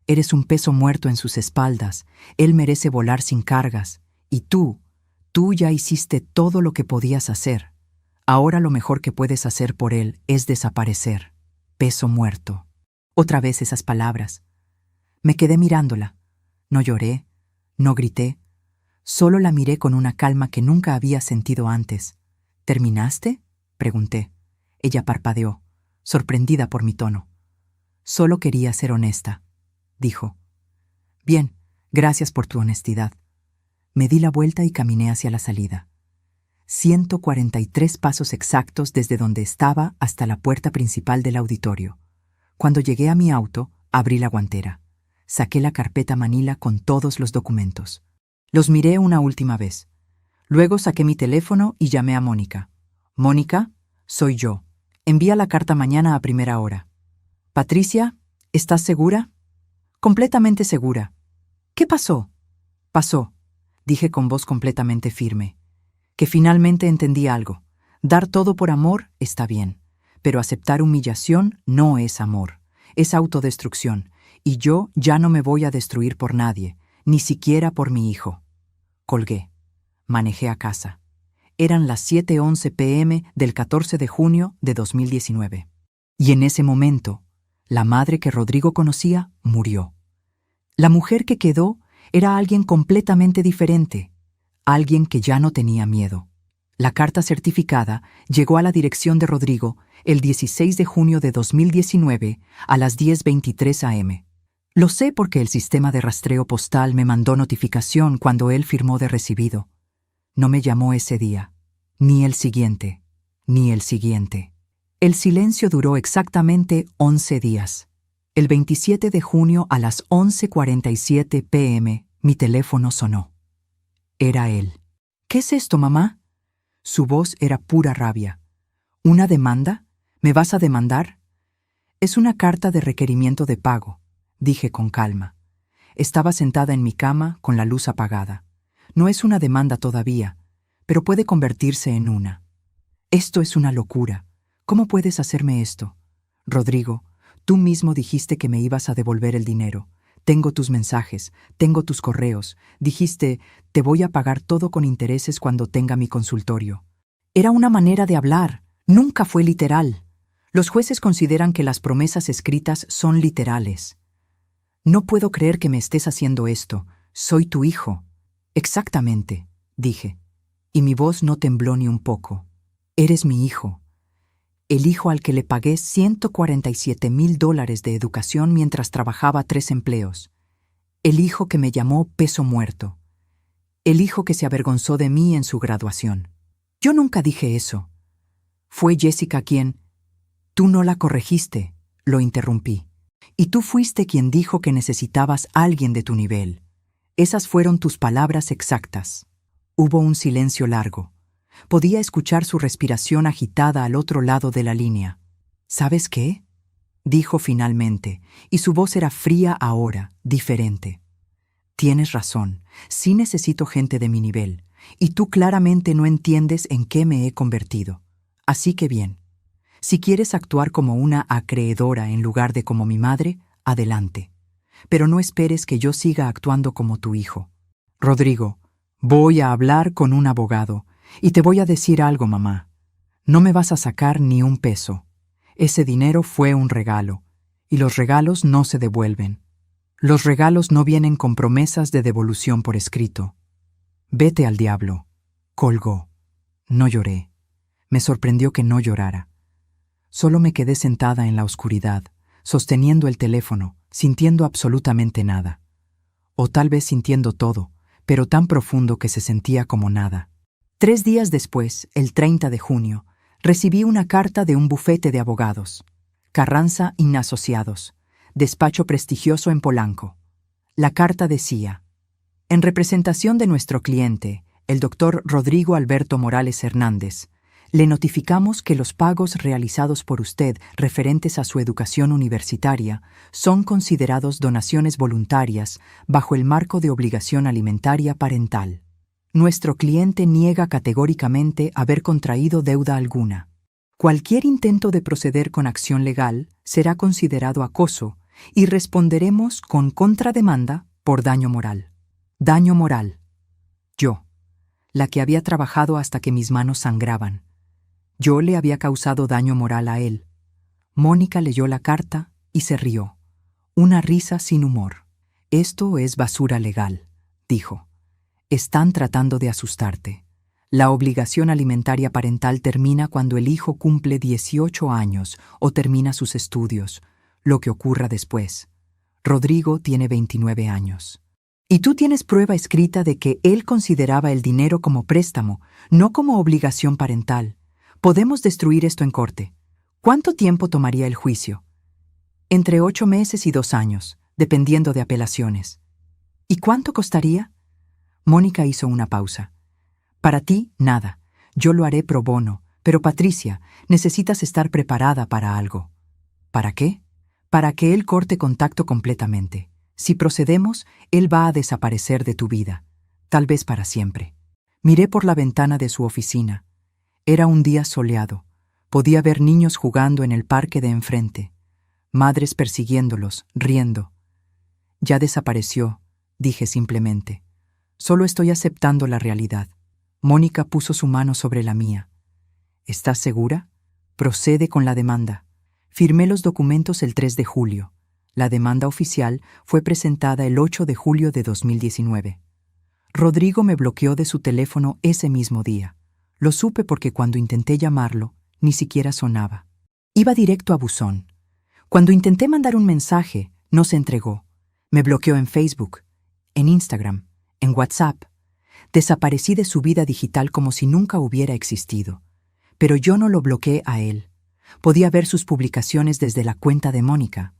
Eres un peso muerto en sus espaldas. Él merece volar sin cargas. Y tú ya hiciste todo lo que podías hacer. Ahora lo mejor que puedes hacer por él es desaparecer. Peso muerto. Otra vez esas palabras. Me quedé mirándola. No lloré, no grité. Solo la miré con una calma que nunca había sentido antes. ¿Terminaste?, pregunté. Ella parpadeó, sorprendida por mi tono. Solo quería ser honesta, dijo. Bien, gracias por tu honestidad. Me di la vuelta y caminé hacia la salida. 143 pasos exactos desde donde estaba hasta la puerta principal del auditorio. Cuando llegué a mi auto, abrí la guantera. Saqué la carpeta manila con todos los documentos. Los miré una última vez. Luego saqué mi teléfono y llamé a Mónica. Mónica, soy yo. Envía la carta mañana a primera hora. Patricia, ¿estás segura? Completamente segura. ¿Qué pasó? Pasó, dije con voz completamente firme. Que finalmente entendí algo. Dar todo por amor está bien, pero aceptar humillación no es amor, es autodestrucción, y yo ya no me voy a destruir por nadie, ni siquiera por mi hijo. Colgué. Manejé a casa. Eran las 7:11 p.m. del 14 de junio de 2019. Y en ese momento, la madre que Rodrigo conocía murió. La mujer que quedó era alguien completamente diferente, alguien que ya no tenía miedo. La carta certificada llegó a la dirección de Rodrigo el 16 de junio de 2019 a las 10:23 a.m. Lo sé porque el sistema de rastreo postal me mandó notificación cuando él firmó de recibido. No me llamó ese día, ni el siguiente, ni el siguiente. El silencio duró exactamente 11 días. El 27 de junio a las 11:47 p.m. mi teléfono sonó. Era él. ¿Qué es esto, mamá? Su voz era pura rabia. ¿Una demanda? ¿Me vas a demandar? Es una carta de requerimiento de pago, dije con calma. Estaba sentada en mi cama con la luz apagada. No es una demanda todavía, pero puede convertirse en una. Esto es una locura. ¿Cómo puedes hacerme esto? Rodrigo, tú mismo dijiste que me ibas a devolver el dinero. Tengo tus mensajes, tengo tus correos. Dijiste, te voy a pagar todo con intereses cuando tenga mi consultorio. Era una manera de hablar, nunca fue literal. Los jueces consideran que las promesas escritas son literales. No puedo creer que me estés haciendo esto. Soy tu hijo. Exactamente, dije, y mi voz no tembló ni un poco. Eres mi hijo. El hijo al que le pagué $147,000 de educación mientras trabajaba 3 empleos. El hijo que me llamó peso muerto. El hijo que se avergonzó de mí en su graduación. Yo nunca dije eso. Fue Jessica quien... Tú no la corregiste, lo interrumpí. Y tú fuiste quien dijo que necesitabas a alguien de tu nivel. Esas fueron tus palabras exactas. Hubo un silencio largo. Podía escuchar su respiración agitada al otro lado de la línea. ¿Sabes qué?, dijo finalmente, y su voz era fría ahora, diferente. Tienes razón, sí necesito gente de mi nivel, y tú claramente no entiendes en qué me he convertido. Así que bien, si quieres actuar como una acreedora en lugar de como mi madre, adelante. Pero no esperes que yo siga actuando como tu hijo. Rodrigo, voy a hablar con un abogado, y te voy a decir algo, mamá. No me vas a sacar ni un peso. Ese dinero fue un regalo, y los regalos no se devuelven. Los regalos no vienen con promesas de devolución por escrito. Vete al diablo. Colgó. No lloré. Me sorprendió que no llorara. Solo me quedé sentada en la oscuridad, sosteniendo el teléfono, sintiendo absolutamente nada. O tal vez sintiendo todo, pero tan profundo que se sentía como nada. 3 días después, el 30 de junio, recibí una carta de un bufete de abogados. Carranza Asociados, despacho prestigioso en Polanco. La carta decía: en representación de nuestro cliente, el doctor Rodrigo Alberto Morales Hernández, le notificamos que los pagos realizados por usted referentes a su educación universitaria son considerados donaciones voluntarias bajo el marco de obligación alimentaria parental. Nuestro cliente niega categóricamente haber contraído deuda alguna. Cualquier intento de proceder con acción legal será considerado acoso y responderemos con contrademanda por daño moral. Daño moral. Yo, la que había trabajado hasta que mis manos sangraban. Yo le había causado daño moral a él. Mónica leyó la carta y se rió. Una risa sin humor. Esto es basura legal, dijo. Están tratando de asustarte. La obligación alimentaria parental termina cuando el hijo cumple 18 años o termina sus estudios, lo que ocurra después. Rodrigo tiene 29 años. Y tú tienes prueba escrita de que él consideraba el dinero como préstamo, no como obligación parental. Podemos destruir esto en corte. ¿Cuánto tiempo tomaría el juicio? Entre 8 meses y 2 años, dependiendo de apelaciones. ¿Y cuánto costaría? Mónica hizo una pausa. Para ti, nada. Yo lo haré pro bono. Pero Patricia, necesitas estar preparada para algo. ¿Para qué? Para que él corte contacto completamente. Si procedemos, él va a desaparecer de tu vida. Tal vez para siempre. Miré por la ventana de su oficina. Era un día soleado. Podía ver niños jugando en el parque de enfrente. Madres persiguiéndolos, riendo. Ya desapareció, dije simplemente. Solo estoy aceptando la realidad. Mónica puso su mano sobre la mía. ¿Estás segura? Procede con la demanda. Firmé los documentos el 3 de julio. La demanda oficial fue presentada el 8 de julio de 2019. Rodrigo me bloqueó de su teléfono ese mismo día. Lo supe porque cuando intenté llamarlo, ni siquiera sonaba. Iba directo a buzón. Cuando intenté mandar un mensaje, no se entregó. Me bloqueó en Facebook, en Instagram, en WhatsApp. Desaparecí de su vida digital como si nunca hubiera existido. Pero yo no lo bloqueé a él. Podía ver sus publicaciones desde la cuenta de Mónica.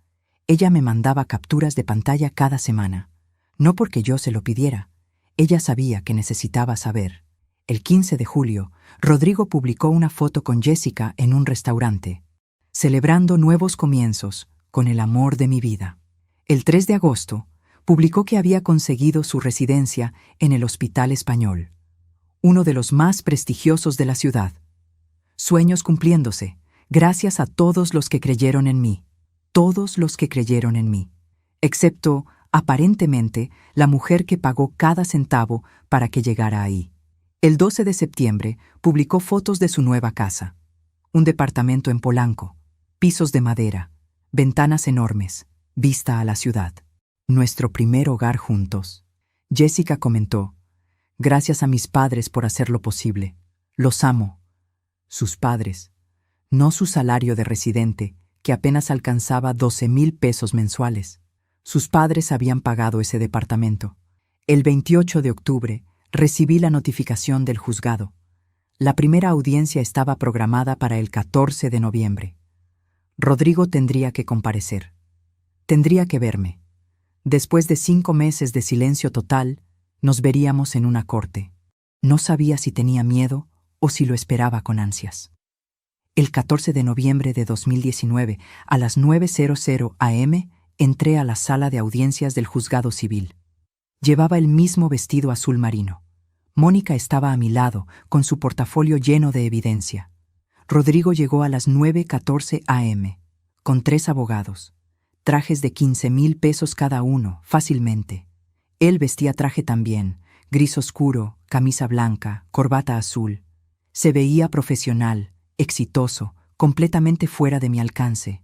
Ella me mandaba capturas de pantalla cada semana. No porque yo se lo pidiera. Ella sabía que necesitaba saber. El 15 de julio, Rodrigo publicó una foto con Jessica en un restaurante, celebrando nuevos comienzos con el amor de mi vida. El 3 de agosto, publicó que había conseguido su residencia en el Hospital Español, uno de los más prestigiosos de la ciudad. Sueños cumpliéndose, gracias a todos los que creyeron en mí. Todos los que creyeron en mí. Excepto, aparentemente, la mujer que pagó cada centavo para que llegara ahí. El 12 de septiembre publicó fotos de su nueva casa. Un departamento en Polanco, pisos de madera, ventanas enormes, vista a la ciudad. Nuestro primer hogar juntos. Jessica comentó: gracias a mis padres por hacerlo posible. Los amo. Sus padres. no su salario de residente, que apenas alcanzaba 12,000 pesos mensuales. Sus padres habían pagado ese departamento. El 28 de octubre recibí la notificación del juzgado. La primera audiencia estaba programada para el 14 de noviembre. Rodrigo tendría que comparecer. Tendría que verme. Después de 5 meses de silencio total, nos veríamos en una corte. No sabía si tenía miedo o si lo esperaba con ansias. El 14 de noviembre de 2019, a las 9:00 am, entré a la sala de audiencias del juzgado civil. Llevaba el mismo vestido azul marino. Mónica estaba a mi lado, con su portafolio lleno de evidencia. Rodrigo llegó a las 9:14 am, con 3 abogados. Trajes de 15,000 pesos cada uno, fácilmente. Él vestía traje también, gris oscuro, camisa blanca, corbata azul. Se veía profesional, exitoso, completamente fuera de mi alcance.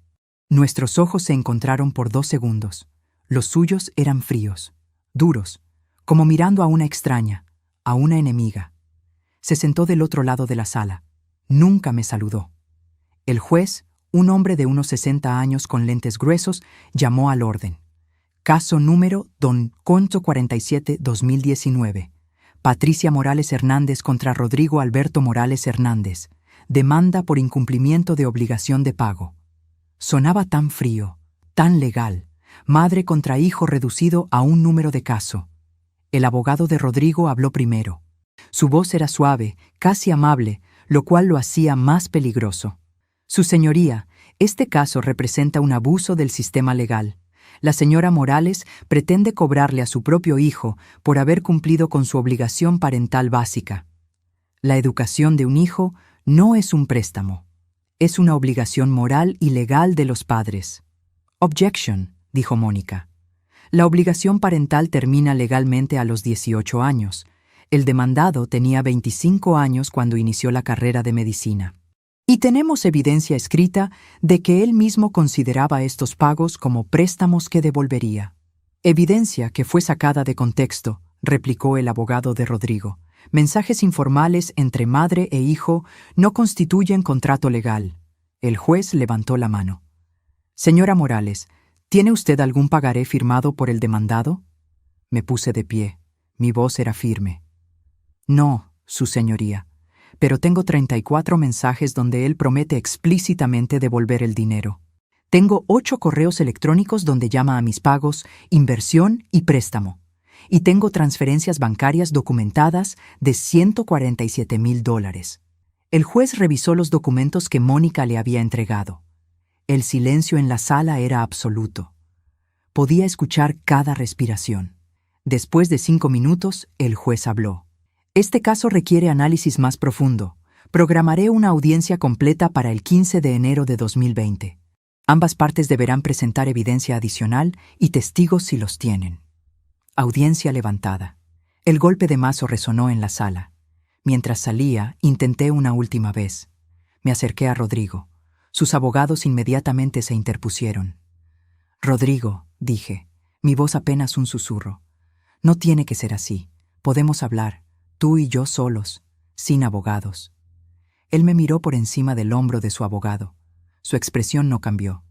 Nuestros ojos se encontraron por 2 segundos. Los suyos eran fríos, duros, como mirando a una extraña, a una enemiga. Se sentó del otro lado de la sala. Nunca me saludó. El juez, un hombre de unos 60 años con lentes gruesos, llamó al orden. Caso número Don Concho 47-2019. Patricia Morales Hernández contra Rodrigo Alberto Morales Hernández. Demanda por incumplimiento de obligación de pago. Sonaba tan frío, tan legal. Madre contra hijo reducido a un número de caso. El abogado de Rodrigo habló primero. Su voz era suave, casi amable, lo cual lo hacía más peligroso. Su señoría, este caso representa un abuso del sistema legal. La señora Morales pretende cobrarle a su propio hijo por haber cumplido con su obligación parental básica. La educación de un hijo no es un préstamo. Es una obligación moral y legal de los padres. Objection, dijo Mónica. La obligación parental termina legalmente a los 18 años. El demandado tenía 25 años cuando inició la carrera de medicina. Y tenemos evidencia escrita de que él mismo consideraba estos pagos como préstamos que devolvería. Evidencia que fue sacada de contexto, replicó el abogado de Rodrigo. Mensajes informales entre madre e hijo no constituyen contrato legal. El juez levantó la mano. Señora Morales, ¿tiene usted algún pagaré firmado por el demandado? Me puse de pie. Mi voz era firme. No, su señoría, pero tengo 34 mensajes donde él promete explícitamente devolver el dinero. Tengo 8 correos electrónicos donde llama a mis pagos, inversión y préstamo. Y tengo transferencias bancarias documentadas de $147,000. El juez revisó los documentos que Mónica le había entregado. El silencio en la sala era absoluto. Podía escuchar cada respiración. Después de 5 minutos, el juez habló. Este caso requiere análisis más profundo. Programaré una audiencia completa para el 15 de enero de 2020. Ambas partes deberán presentar evidencia adicional y testigos si los tienen. Audiencia levantada. El golpe de mazo resonó en la sala. Mientras salía, intenté una última vez. Me acerqué a Rodrigo. Sus abogados inmediatamente se interpusieron. Rodrigo, dije, mi voz apenas un susurro. No tiene que ser así. Podemos hablar, tú y yo solos, sin abogados. Él me miró por encima del hombro de su abogado. Su expresión no cambió.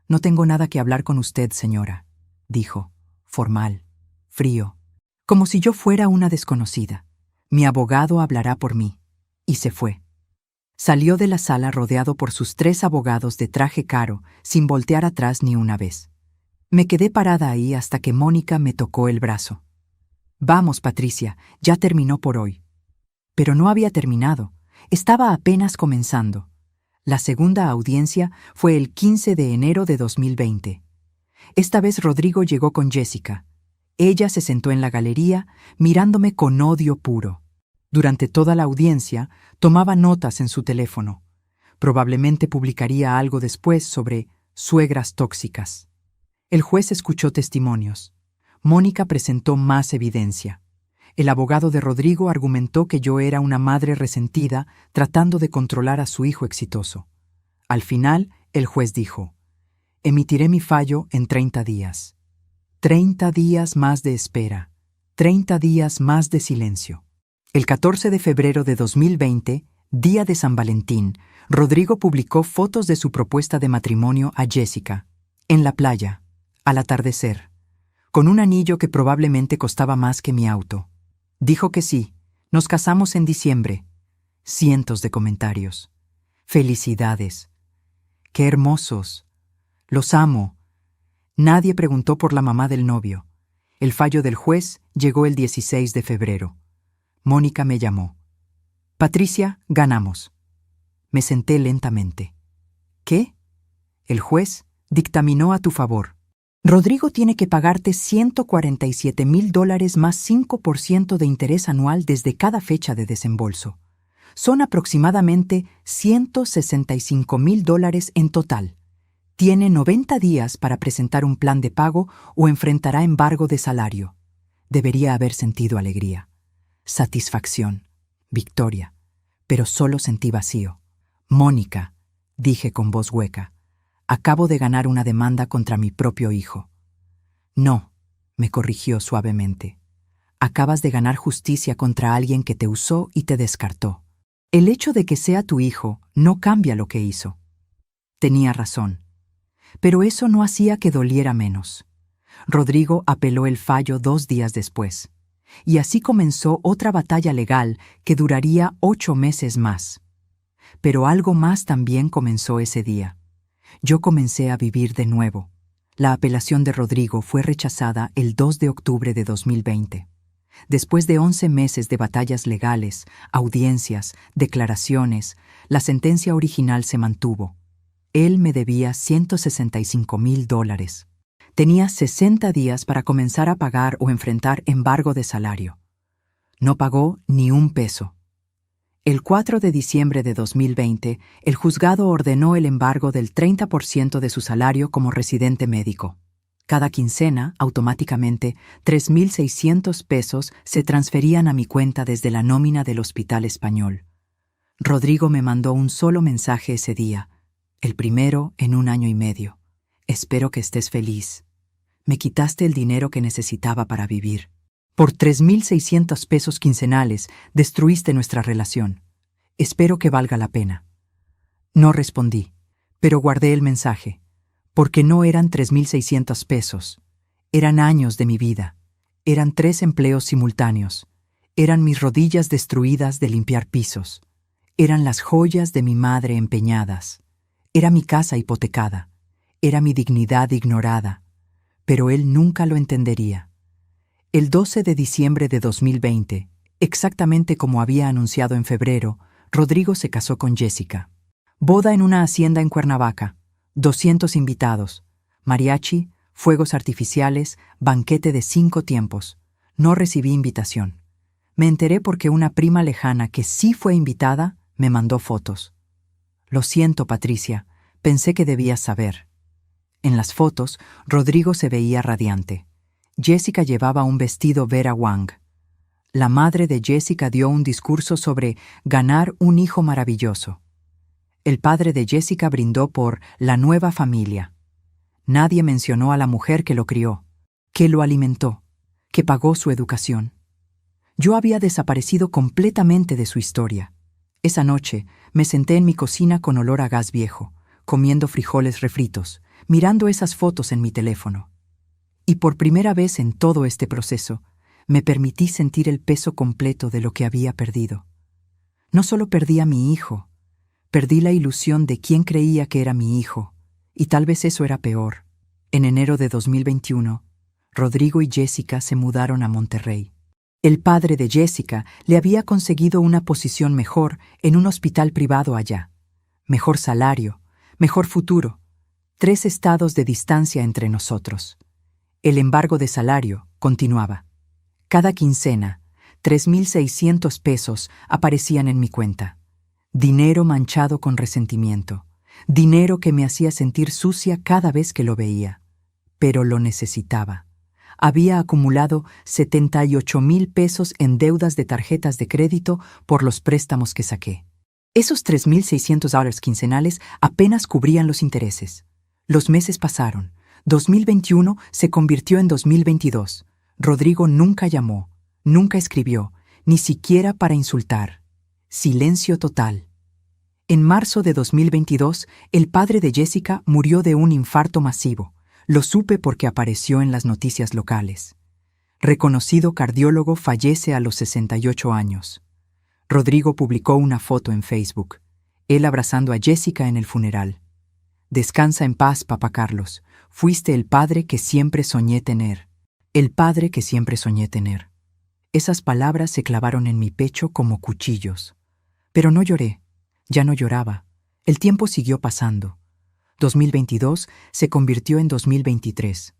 No tengo nada que hablar con usted, señora, dijo, formal, frío, como si yo fuera una desconocida. Mi abogado hablará por mí. Y se fue. Salió de la sala rodeado por sus 3 abogados de traje caro, sin voltear atrás ni una vez. Me quedé parada ahí hasta que Mónica me tocó el brazo. Vamos, Patricia, ya terminó por hoy. Pero no había terminado. Estaba apenas comenzando. La segunda audiencia fue el 15 de enero de 2020. Esta vez Rodrigo llegó con Jessica. Ella se sentó en la galería, mirándome con odio puro. Durante toda la audiencia, tomaba notas en su teléfono. Probablemente publicaría algo después sobre suegras tóxicas. El juez escuchó testimonios. Mónica presentó más evidencia. El abogado de Rodrigo argumentó que yo era una madre resentida tratando de controlar a su hijo exitoso. Al final, el juez dijo, emitiré mi fallo en 30 días. 30 días más de espera. 30 días más de silencio. El 14 de febrero de 2020, día de San Valentín, Rodrigo publicó fotos de su propuesta de matrimonio a Jessica, en la playa, al atardecer, con un anillo que probablemente costaba más que mi auto. Dijo que sí, nos casamos en diciembre. Cientos de comentarios. Felicidades. Qué hermosos. Los amo. Nadie preguntó por la mamá del novio. El fallo del juez llegó el 16 de febrero. Mónica me llamó. Patricia, ganamos. Me senté lentamente. ¿Qué? El juez dictaminó a tu favor. Rodrigo tiene que pagarte $147,000 más 5% de interés anual desde cada fecha de desembolso. Son aproximadamente $165,000 en total. Tiene 90 días para presentar un plan de pago o enfrentará embargo de salario. Debería haber sentido alegría, satisfacción, victoria, pero solo sentí vacío. Mónica, dije con voz hueca, acabo de ganar una demanda contra mi propio hijo. No, me corrigió suavemente. Acabas de ganar justicia contra alguien que te usó y te descartó. El hecho de que sea tu hijo no cambia lo que hizo. Tenía razón. Pero eso no hacía que doliera menos. Rodrigo apeló el fallo 2 días después. Y así comenzó otra batalla legal que duraría 8 meses más. Pero algo más también comenzó ese día. Yo comencé a vivir de nuevo. La apelación de Rodrigo fue rechazada el 2 de octubre de 2020. Después de 11 meses de batallas legales, audiencias, declaraciones, la sentencia original se mantuvo. Él me debía $165,000. Tenía 60 días para comenzar a pagar o enfrentar embargo de salario. No pagó ni un peso. El 4 de diciembre de 2020, el juzgado ordenó el embargo del 30% de su salario como residente médico. Cada quincena, automáticamente, $3,600 se transferían a mi cuenta desde la nómina del Hospital Español. Rodrigo me mandó un solo mensaje ese día, el primero en 1 año y medio. Espero que estés feliz. Me quitaste el dinero que necesitaba para vivir. Por $3,600 quincenales destruiste nuestra relación. Espero que valga la pena. No respondí, pero guardé el mensaje, porque no eran $3,600. Eran años de mi vida. Eran 3 empleos simultáneos. Eran mis rodillas destruidas de limpiar pisos. Eran las joyas de mi madre empeñadas. Era mi casa hipotecada. Era mi dignidad ignorada. Pero él nunca lo entendería. El 12 de diciembre de 2020, exactamente como había anunciado en febrero, Rodrigo se casó con Jessica. Boda en una hacienda en Cuernavaca. 200 invitados. Mariachi, fuegos artificiales, banquete de 5 tiempos. No recibí invitación. Me enteré porque una prima lejana que sí fue invitada me mandó fotos. Lo siento, Patricia, pensé que debías saber. En las fotos, Rodrigo se veía radiante. Jessica llevaba un vestido Vera Wang. La madre de Jessica dio un discurso sobre ganar un hijo maravilloso. El padre de Jessica brindó por la nueva familia. Nadie mencionó a la mujer que lo crió, que lo alimentó, que pagó su educación. Yo había desaparecido completamente de su historia. Esa noche me senté en mi cocina con olor a gas viejo, comiendo frijoles refritos, mirando esas fotos en mi teléfono. Y por primera vez en todo este proceso, me permití sentir el peso completo de lo que había perdido. No solo perdí a mi hijo, perdí la ilusión de quién creía que era mi hijo, y tal vez eso era peor. En enero de 2021, Rodrigo y Jessica se mudaron a Monterrey. El padre de Jessica le había conseguido una posición mejor en un hospital privado allá. Mejor salario, mejor futuro. 3 estados de distancia entre nosotros. El embargo de salario continuaba. Cada quincena, $3,600 aparecían en mi cuenta. Dinero manchado con resentimiento. Dinero que me hacía sentir sucia cada vez que lo veía. Pero lo necesitaba. Había acumulado $78,000 en deudas de tarjetas de crédito por los préstamos que saqué. Esos $3,600 quincenales apenas cubrían los intereses. Los meses pasaron. 2021 se convirtió en 2022. Rodrigo nunca llamó, nunca escribió, ni siquiera para insultar. Silencio total. En marzo de 2022, el padre de Jessica murió de un infarto masivo. Lo supe porque apareció en las noticias locales. Reconocido cardiólogo fallece a los 68 años. Rodrigo publicó una foto en Facebook, él abrazando a Jessica en el funeral. Descansa en paz, papá Carlos. Fuiste el padre que siempre soñé tener. El padre que siempre soñé tener. Esas palabras se clavaron en mi pecho como cuchillos. Pero no lloré. Ya no lloraba. El tiempo siguió pasando. 2022 se convirtió en 2023.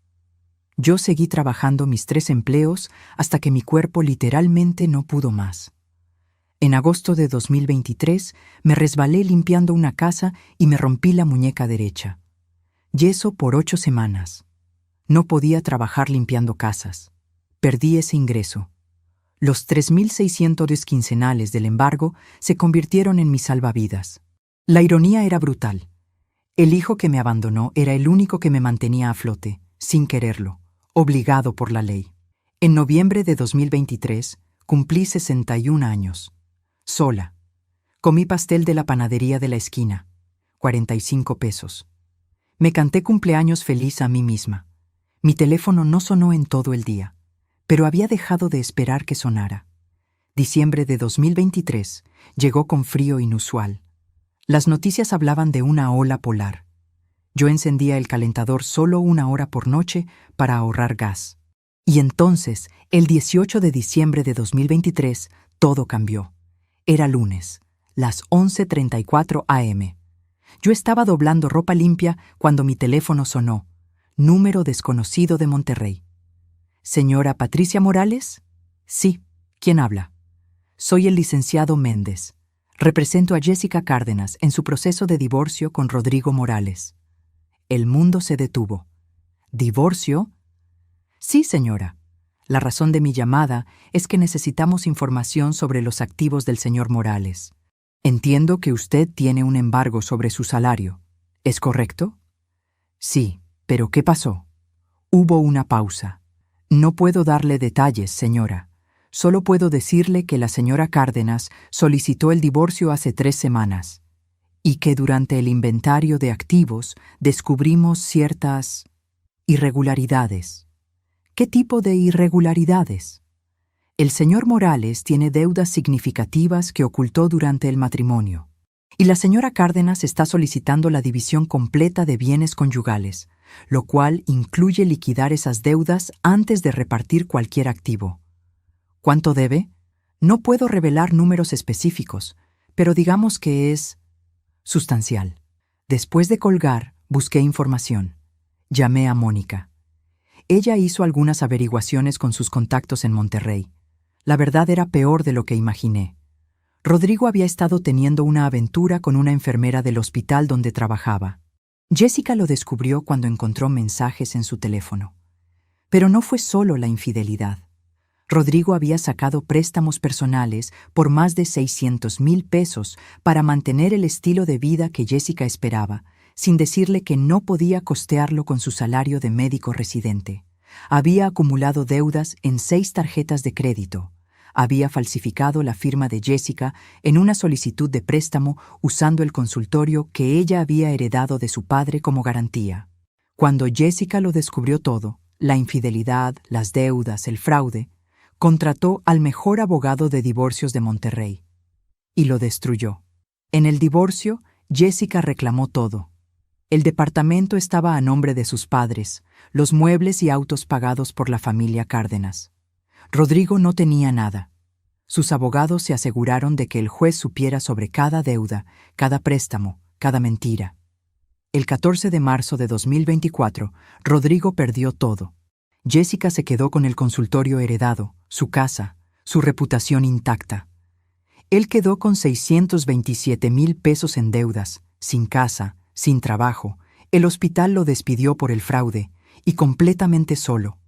Yo seguí trabajando mis 3 empleos hasta que mi cuerpo literalmente no pudo más. En agosto de 2023 me resbalé limpiando una casa y me rompí la muñeca derecha. Yeso por 8 semanas. No podía trabajar limpiando casas. Perdí ese ingreso. Los 3.600 quincenales del embargo se convirtieron en mis salvavidas. La ironía era brutal. El hijo que me abandonó era el único que me mantenía a flote, sin quererlo, obligado por la ley. En noviembre de 2023 cumplí 61 años. Sola. Comí pastel de la panadería de la esquina. 45 pesos. Me canté cumpleaños feliz a mí misma. Mi teléfono no sonó en todo el día, pero había dejado de esperar que sonara. Diciembre de 2023 llegó con frío inusual. Las noticias hablaban de una ola polar. Yo encendía el calentador solo 1 hora por noche para ahorrar gas. Y entonces, el 18 de diciembre de 2023, todo cambió. Era lunes, las 11:34 a.m. Yo estaba doblando ropa limpia cuando mi teléfono sonó. Número desconocido de Monterrey. ¿Señora Patricia Morales? Sí. ¿Quién habla? Soy el licenciado Méndez. Represento a Jessica Cárdenas en su proceso de divorcio con Rodrigo Morales. El mundo se detuvo. ¿Divorcio? Sí, señora. La razón de mi llamada es que necesitamos información sobre los activos del señor Morales. Entiendo que usted tiene un embargo sobre su salario. ¿Es correcto? Sí, pero ¿qué pasó? Hubo una pausa. No puedo darle detalles, señora. Solo puedo decirle que la señora Cárdenas solicitó el divorcio hace 3 semanas y que durante el inventario de activos descubrimos ciertas irregularidades. ¿Qué tipo de irregularidades? El señor Morales tiene deudas significativas que ocultó durante el matrimonio, y la señora Cárdenas está solicitando la división completa de bienes conyugales, lo cual incluye liquidar esas deudas antes de repartir cualquier activo. ¿Cuánto debe? No puedo revelar números específicos, pero digamos que es sustancial. Después de colgar, busqué información. Llamé a Mónica. Ella hizo algunas averiguaciones con sus contactos en Monterrey. La verdad era peor de lo que imaginé. Rodrigo había estado teniendo una aventura con una enfermera del hospital donde trabajaba. Jessica lo descubrió cuando encontró mensajes en su teléfono. Pero no fue solo la infidelidad. Rodrigo había sacado préstamos personales por más de 600,000 pesos para mantener el estilo de vida que Jessica esperaba, sin decirle que no podía costearlo con su salario de médico residente. Había acumulado deudas en 6 tarjetas de crédito. Había falsificado la firma de Jessica en una solicitud de préstamo usando el consultorio que ella había heredado de su padre como garantía. Cuando Jessica lo descubrió todo, la infidelidad, las deudas, el fraude, contrató al mejor abogado de divorcios de Monterrey y lo destruyó. En el divorcio, Jessica reclamó todo. El departamento estaba a nombre de sus padres, los muebles y autos pagados por la familia Cárdenas. Rodrigo no tenía nada. Sus abogados se aseguraron de que el juez supiera sobre cada deuda, cada préstamo, cada mentira. El 14 de marzo de 2024, Rodrigo perdió todo. Jessica se quedó con el consultorio heredado, su casa, su reputación intacta. Él quedó con 627,000 pesos en deudas, sin casa, sin trabajo. El hospital lo despidió por el fraude y completamente solo.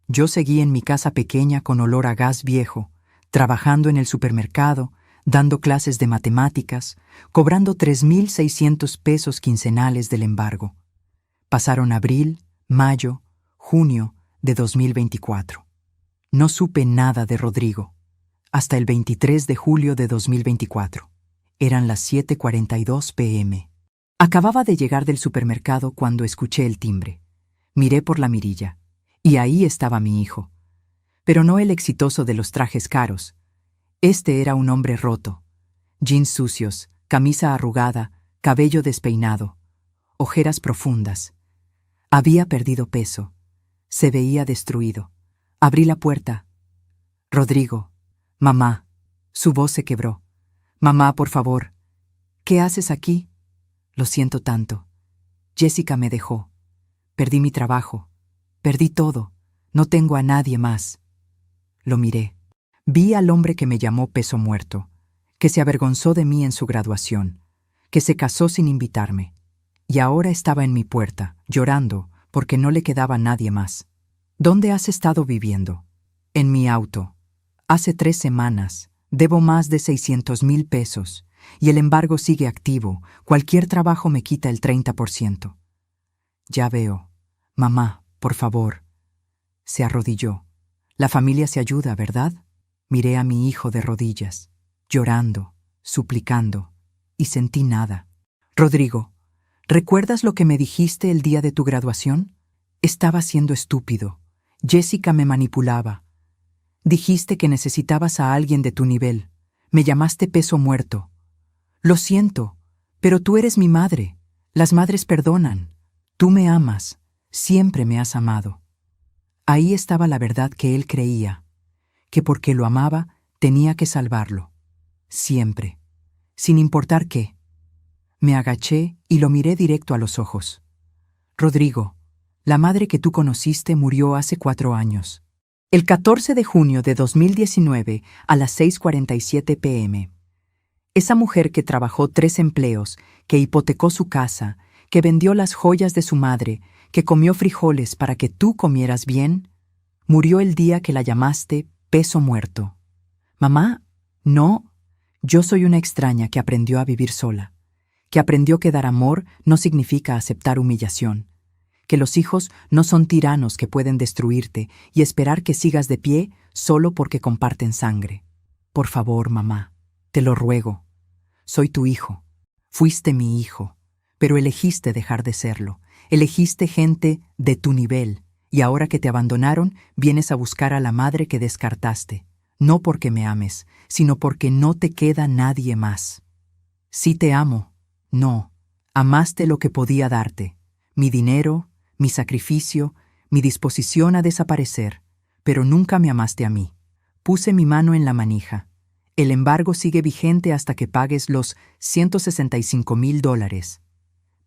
Yo seguí en mi casa pequeña con olor a gas viejo, trabajando en el supermercado, dando clases de matemáticas, cobrando 3,600 pesos quincenales del embargo. Pasaron abril, mayo, junio de 2024. No supe nada de Rodrigo, hasta el 23 de julio de 2024. Eran las 7:42 p.m. Acababa de llegar del supermercado cuando escuché el timbre. Miré por la mirilla, y ahí estaba mi hijo. Pero no el exitoso de los trajes caros. Este era un hombre roto. Jeans sucios, camisa arrugada, cabello despeinado, ojeras profundas. Había perdido peso. Se veía destruido. Abrí la puerta. Rodrigo. Mamá. Su voz se quebró. Mamá, por favor. ¿Qué haces aquí? Lo siento tanto. Jessica me dejó. Perdí mi trabajo. Perdí todo. No tengo a nadie más. Lo miré. Vi al hombre que me llamó peso muerto, que se avergonzó de mí en su graduación, que se casó sin invitarme, y ahora estaba en mi puerta, llorando, porque no le quedaba nadie más. ¿Dónde has estado viviendo? En mi auto. Hace 3 semanas. Debo más de 600,000 pesos, y el embargo sigue activo. Cualquier trabajo me quita el 30%. Ya veo. Mamá, por favor. Se arrodilló. La familia se ayuda, ¿verdad? Miré a mi hijo de rodillas, llorando, suplicando, y sentí nada. Rodrigo, ¿recuerdas lo que me dijiste el día de tu graduación? Estaba siendo estúpido. Jessica me manipulaba. Dijiste que necesitabas a alguien de tu nivel. Me llamaste peso muerto. Lo siento, pero tú eres mi madre. Las madres perdonan. Tú me amas. Siempre me has amado. Ahí estaba la verdad que él creía, que porque lo amaba tenía que salvarlo. Siempre. Sin importar qué. Me agaché y lo miré directo a los ojos. Rodrigo, la madre que tú conociste murió hace 4 años. El 14 de junio de 2019 a las 6:47 p.m. Esa mujer que trabajó 3 empleos, que hipotecó su casa, que vendió las joyas de su madre, que comió frijoles para que tú comieras bien, murió el día que la llamaste peso muerto. Mamá, no, yo soy una extraña que aprendió a vivir sola, que aprendió que dar amor no significa aceptar humillación, que los hijos no son tiranos que pueden destruirte y esperar que sigas de pie solo porque comparten sangre. Por favor, mamá, te lo ruego. Soy tu hijo. Fuiste mi hijo, pero elegiste dejar de serlo. Elegiste gente de tu nivel, y ahora que te abandonaron, vienes a buscar a la madre que descartaste. No porque me ames, sino porque no te queda nadie más. Sí te amo. No. Amaste lo que podía darte. Mi dinero, mi sacrificio, mi disposición a desaparecer, pero nunca me amaste a mí. Puse mi mano en la manija. El embargo sigue vigente hasta que pagues los $165,000.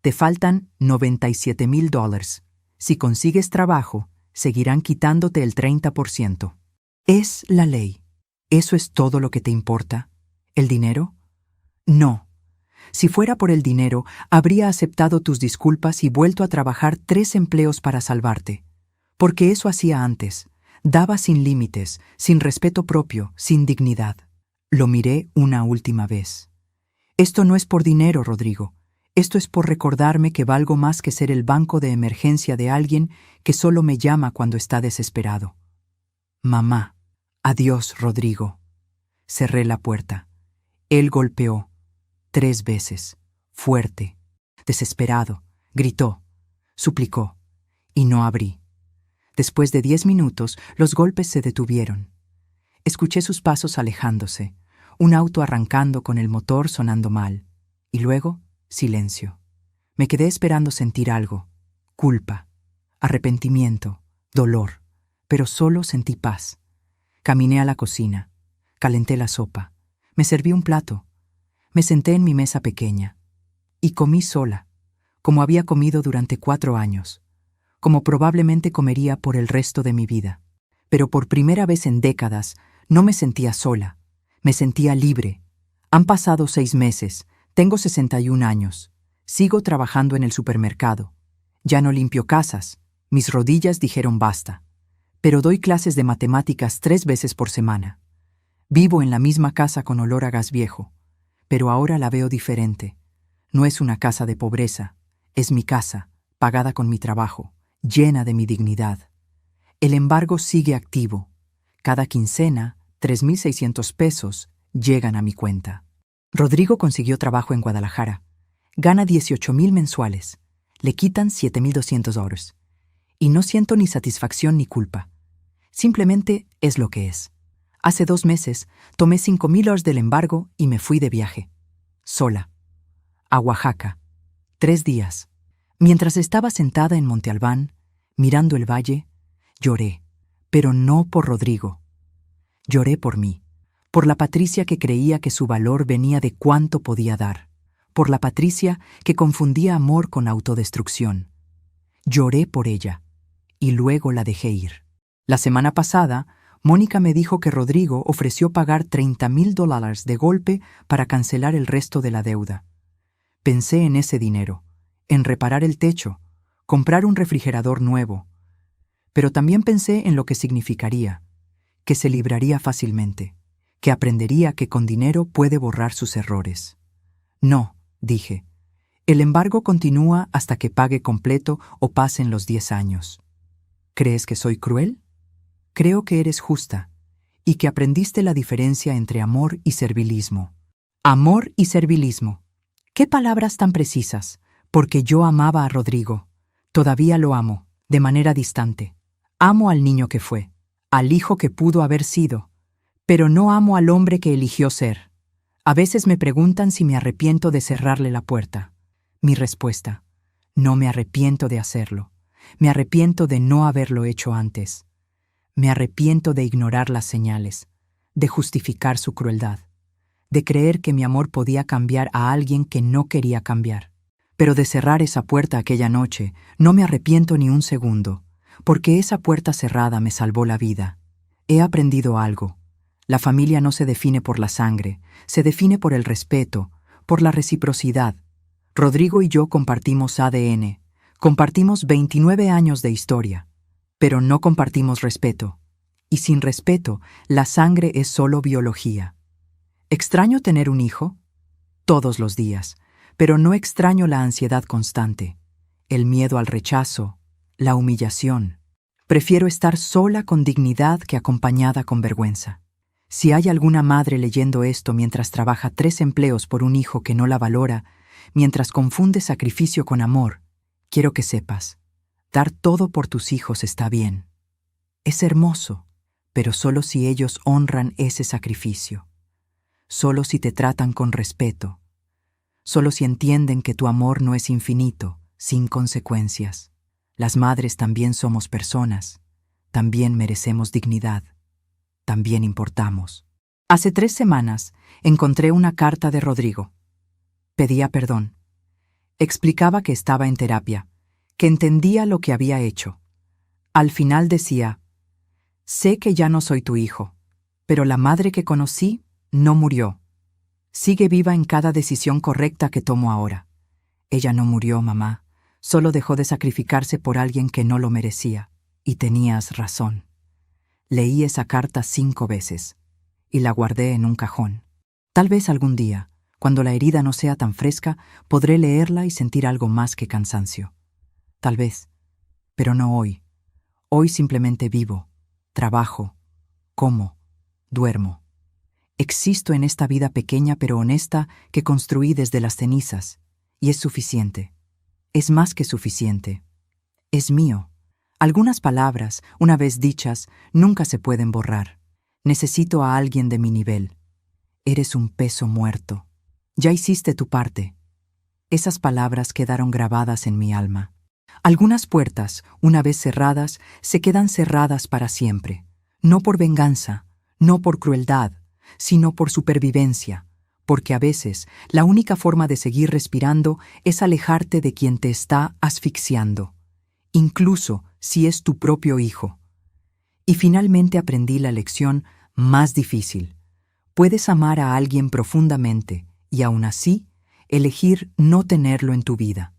Te faltan $97,000. Si consigues trabajo, seguirán quitándote el 30%. Es la ley. ¿Eso es todo lo que te importa? ¿El dinero? No. Si fuera por el dinero, habría aceptado tus disculpas y vuelto a trabajar 3 empleos para salvarte. Porque eso hacía antes. Daba sin límites, sin respeto propio, sin dignidad. Lo miré una última vez. Esto no es por dinero, Rodrigo. Esto es por recordarme que valgo más que ser el banco de emergencia de alguien que solo me llama cuando está desesperado. Mamá. Adiós, Rodrigo. Cerré la puerta. Él golpeó. 3 veces, fuerte, desesperado, gritó, suplicó, y no abrí. Después de 10 minutos, los golpes se detuvieron. Escuché sus pasos alejándose, un auto arrancando con el motor sonando mal, y luego, silencio. Me quedé esperando sentir algo, culpa, arrepentimiento, dolor, pero solo sentí paz. Caminé a la cocina, calenté la sopa, me serví un plato. Me senté en mi mesa pequeña y comí sola, como había comido durante 4 años, como probablemente comería por el resto de mi vida. Pero por primera vez en décadas no me sentía sola, me sentía libre. Han pasado 6 meses, tengo 61 años, sigo trabajando en el supermercado. Ya no limpio casas, mis rodillas dijeron basta, pero doy clases de matemáticas 3 veces por semana. Vivo en la misma casa con olor a gas viejo. Pero ahora la veo diferente. No es una casa de pobreza, es mi casa, pagada con mi trabajo, llena de mi dignidad. El embargo sigue activo. Cada quincena, 3,600 pesos llegan a mi cuenta. Rodrigo consiguió trabajo en Guadalajara. Gana 18,000 mensuales. Le quitan 7,200 euros. Y no siento ni satisfacción ni culpa. Simplemente es lo que es. Hace 2 meses tomé 5,000 euros del embargo y me fui de viaje. Sola. A Oaxaca. 3 días. Mientras estaba sentada en Monte Albán, mirando el valle, lloré, pero no por Rodrigo. Lloré por mí, por la Patricia que creía que su valor venía de cuánto podía dar, por la Patricia que confundía amor con autodestrucción. Lloré por ella, y luego la dejé ir. La semana pasada, Mónica me dijo que Rodrigo ofreció pagar $30,000 de golpe para cancelar el resto de la deuda. Pensé en ese dinero, en reparar el techo, comprar un refrigerador nuevo. Pero también pensé en lo que significaría, que se libraría fácilmente, que aprendería que con dinero puede borrar sus errores. No, dije, el embargo continúa hasta que pague completo o pasen los 10 años. ¿Crees que soy cruel? Creo que eres justa y que aprendiste la diferencia entre amor y servilismo. Amor y servilismo. ¿Qué palabras tan precisas? Porque yo amaba a Rodrigo. Todavía lo amo, de manera distante. Amo al niño que fue, al hijo que pudo haber sido, pero no amo al hombre que eligió ser. A veces me preguntan si me arrepiento de cerrarle la puerta. Mi respuesta: no me arrepiento de hacerlo. Me arrepiento de no haberlo hecho antes. Me arrepiento de ignorar las señales, de justificar su crueldad, de creer que mi amor podía cambiar a alguien que no quería cambiar. Pero de cerrar esa puerta aquella noche, no me arrepiento ni un segundo, porque esa puerta cerrada me salvó la vida. He aprendido algo. La familia no se define por la sangre, se define por el respeto, por la reciprocidad. Rodrigo y yo compartimos ADN, compartimos 29 años de historia, pero no compartimos respeto. Y sin respeto, la sangre es solo biología. ¿Extraño tener un hijo? Todos los días, pero no extraño la ansiedad constante, el miedo al rechazo, la humillación. Prefiero estar sola con dignidad que acompañada con vergüenza. Si hay alguna madre leyendo esto mientras trabaja 3 empleos por un hijo que no la valora, mientras confunde sacrificio con amor, quiero que sepas, dar todo por tus hijos está bien. Es hermoso, pero solo si ellos honran ese sacrificio. Solo si te tratan con respeto. Solo si entienden que tu amor no es infinito, sin consecuencias. Las madres también somos personas, también merecemos dignidad, también importamos. Hace 3 semanas encontré una carta de Rodrigo. Pedía perdón. Explicaba que estaba en terapia, que entendía lo que había hecho. Al final decía: sé que ya no soy tu hijo, pero la madre que conocí no murió. Sigue viva en cada decisión correcta que tomo ahora. Ella no murió, mamá. Solo dejó de sacrificarse por alguien que no lo merecía. Y tenías razón. Leí esa carta 5 veces y la guardé en un cajón. Tal vez algún día, cuando la herida no sea tan fresca, podré leerla y sentir algo más que cansancio. Tal vez, pero no hoy. Hoy simplemente vivo, trabajo, como, duermo. Existo en esta vida pequeña pero honesta que construí desde las cenizas, y es suficiente. Es más que suficiente. Es mío. Algunas palabras, una vez dichas, nunca se pueden borrar. Necesito a alguien de mi nivel. Eres un peso muerto. Ya hiciste tu parte. Esas palabras quedaron grabadas en mi alma. Algunas puertas, una vez cerradas, se quedan cerradas para siempre. No por venganza, no por crueldad, sino por supervivencia, porque a veces la única forma de seguir respirando es alejarte de quien te está asfixiando, incluso si es tu propio hijo. Y finalmente aprendí la lección más difícil. Puedes amar a alguien profundamente y aún así elegir no tenerlo en tu vida.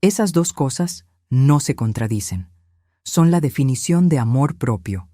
Esas 2 cosas no se contradicen. Son la definición de amor propio.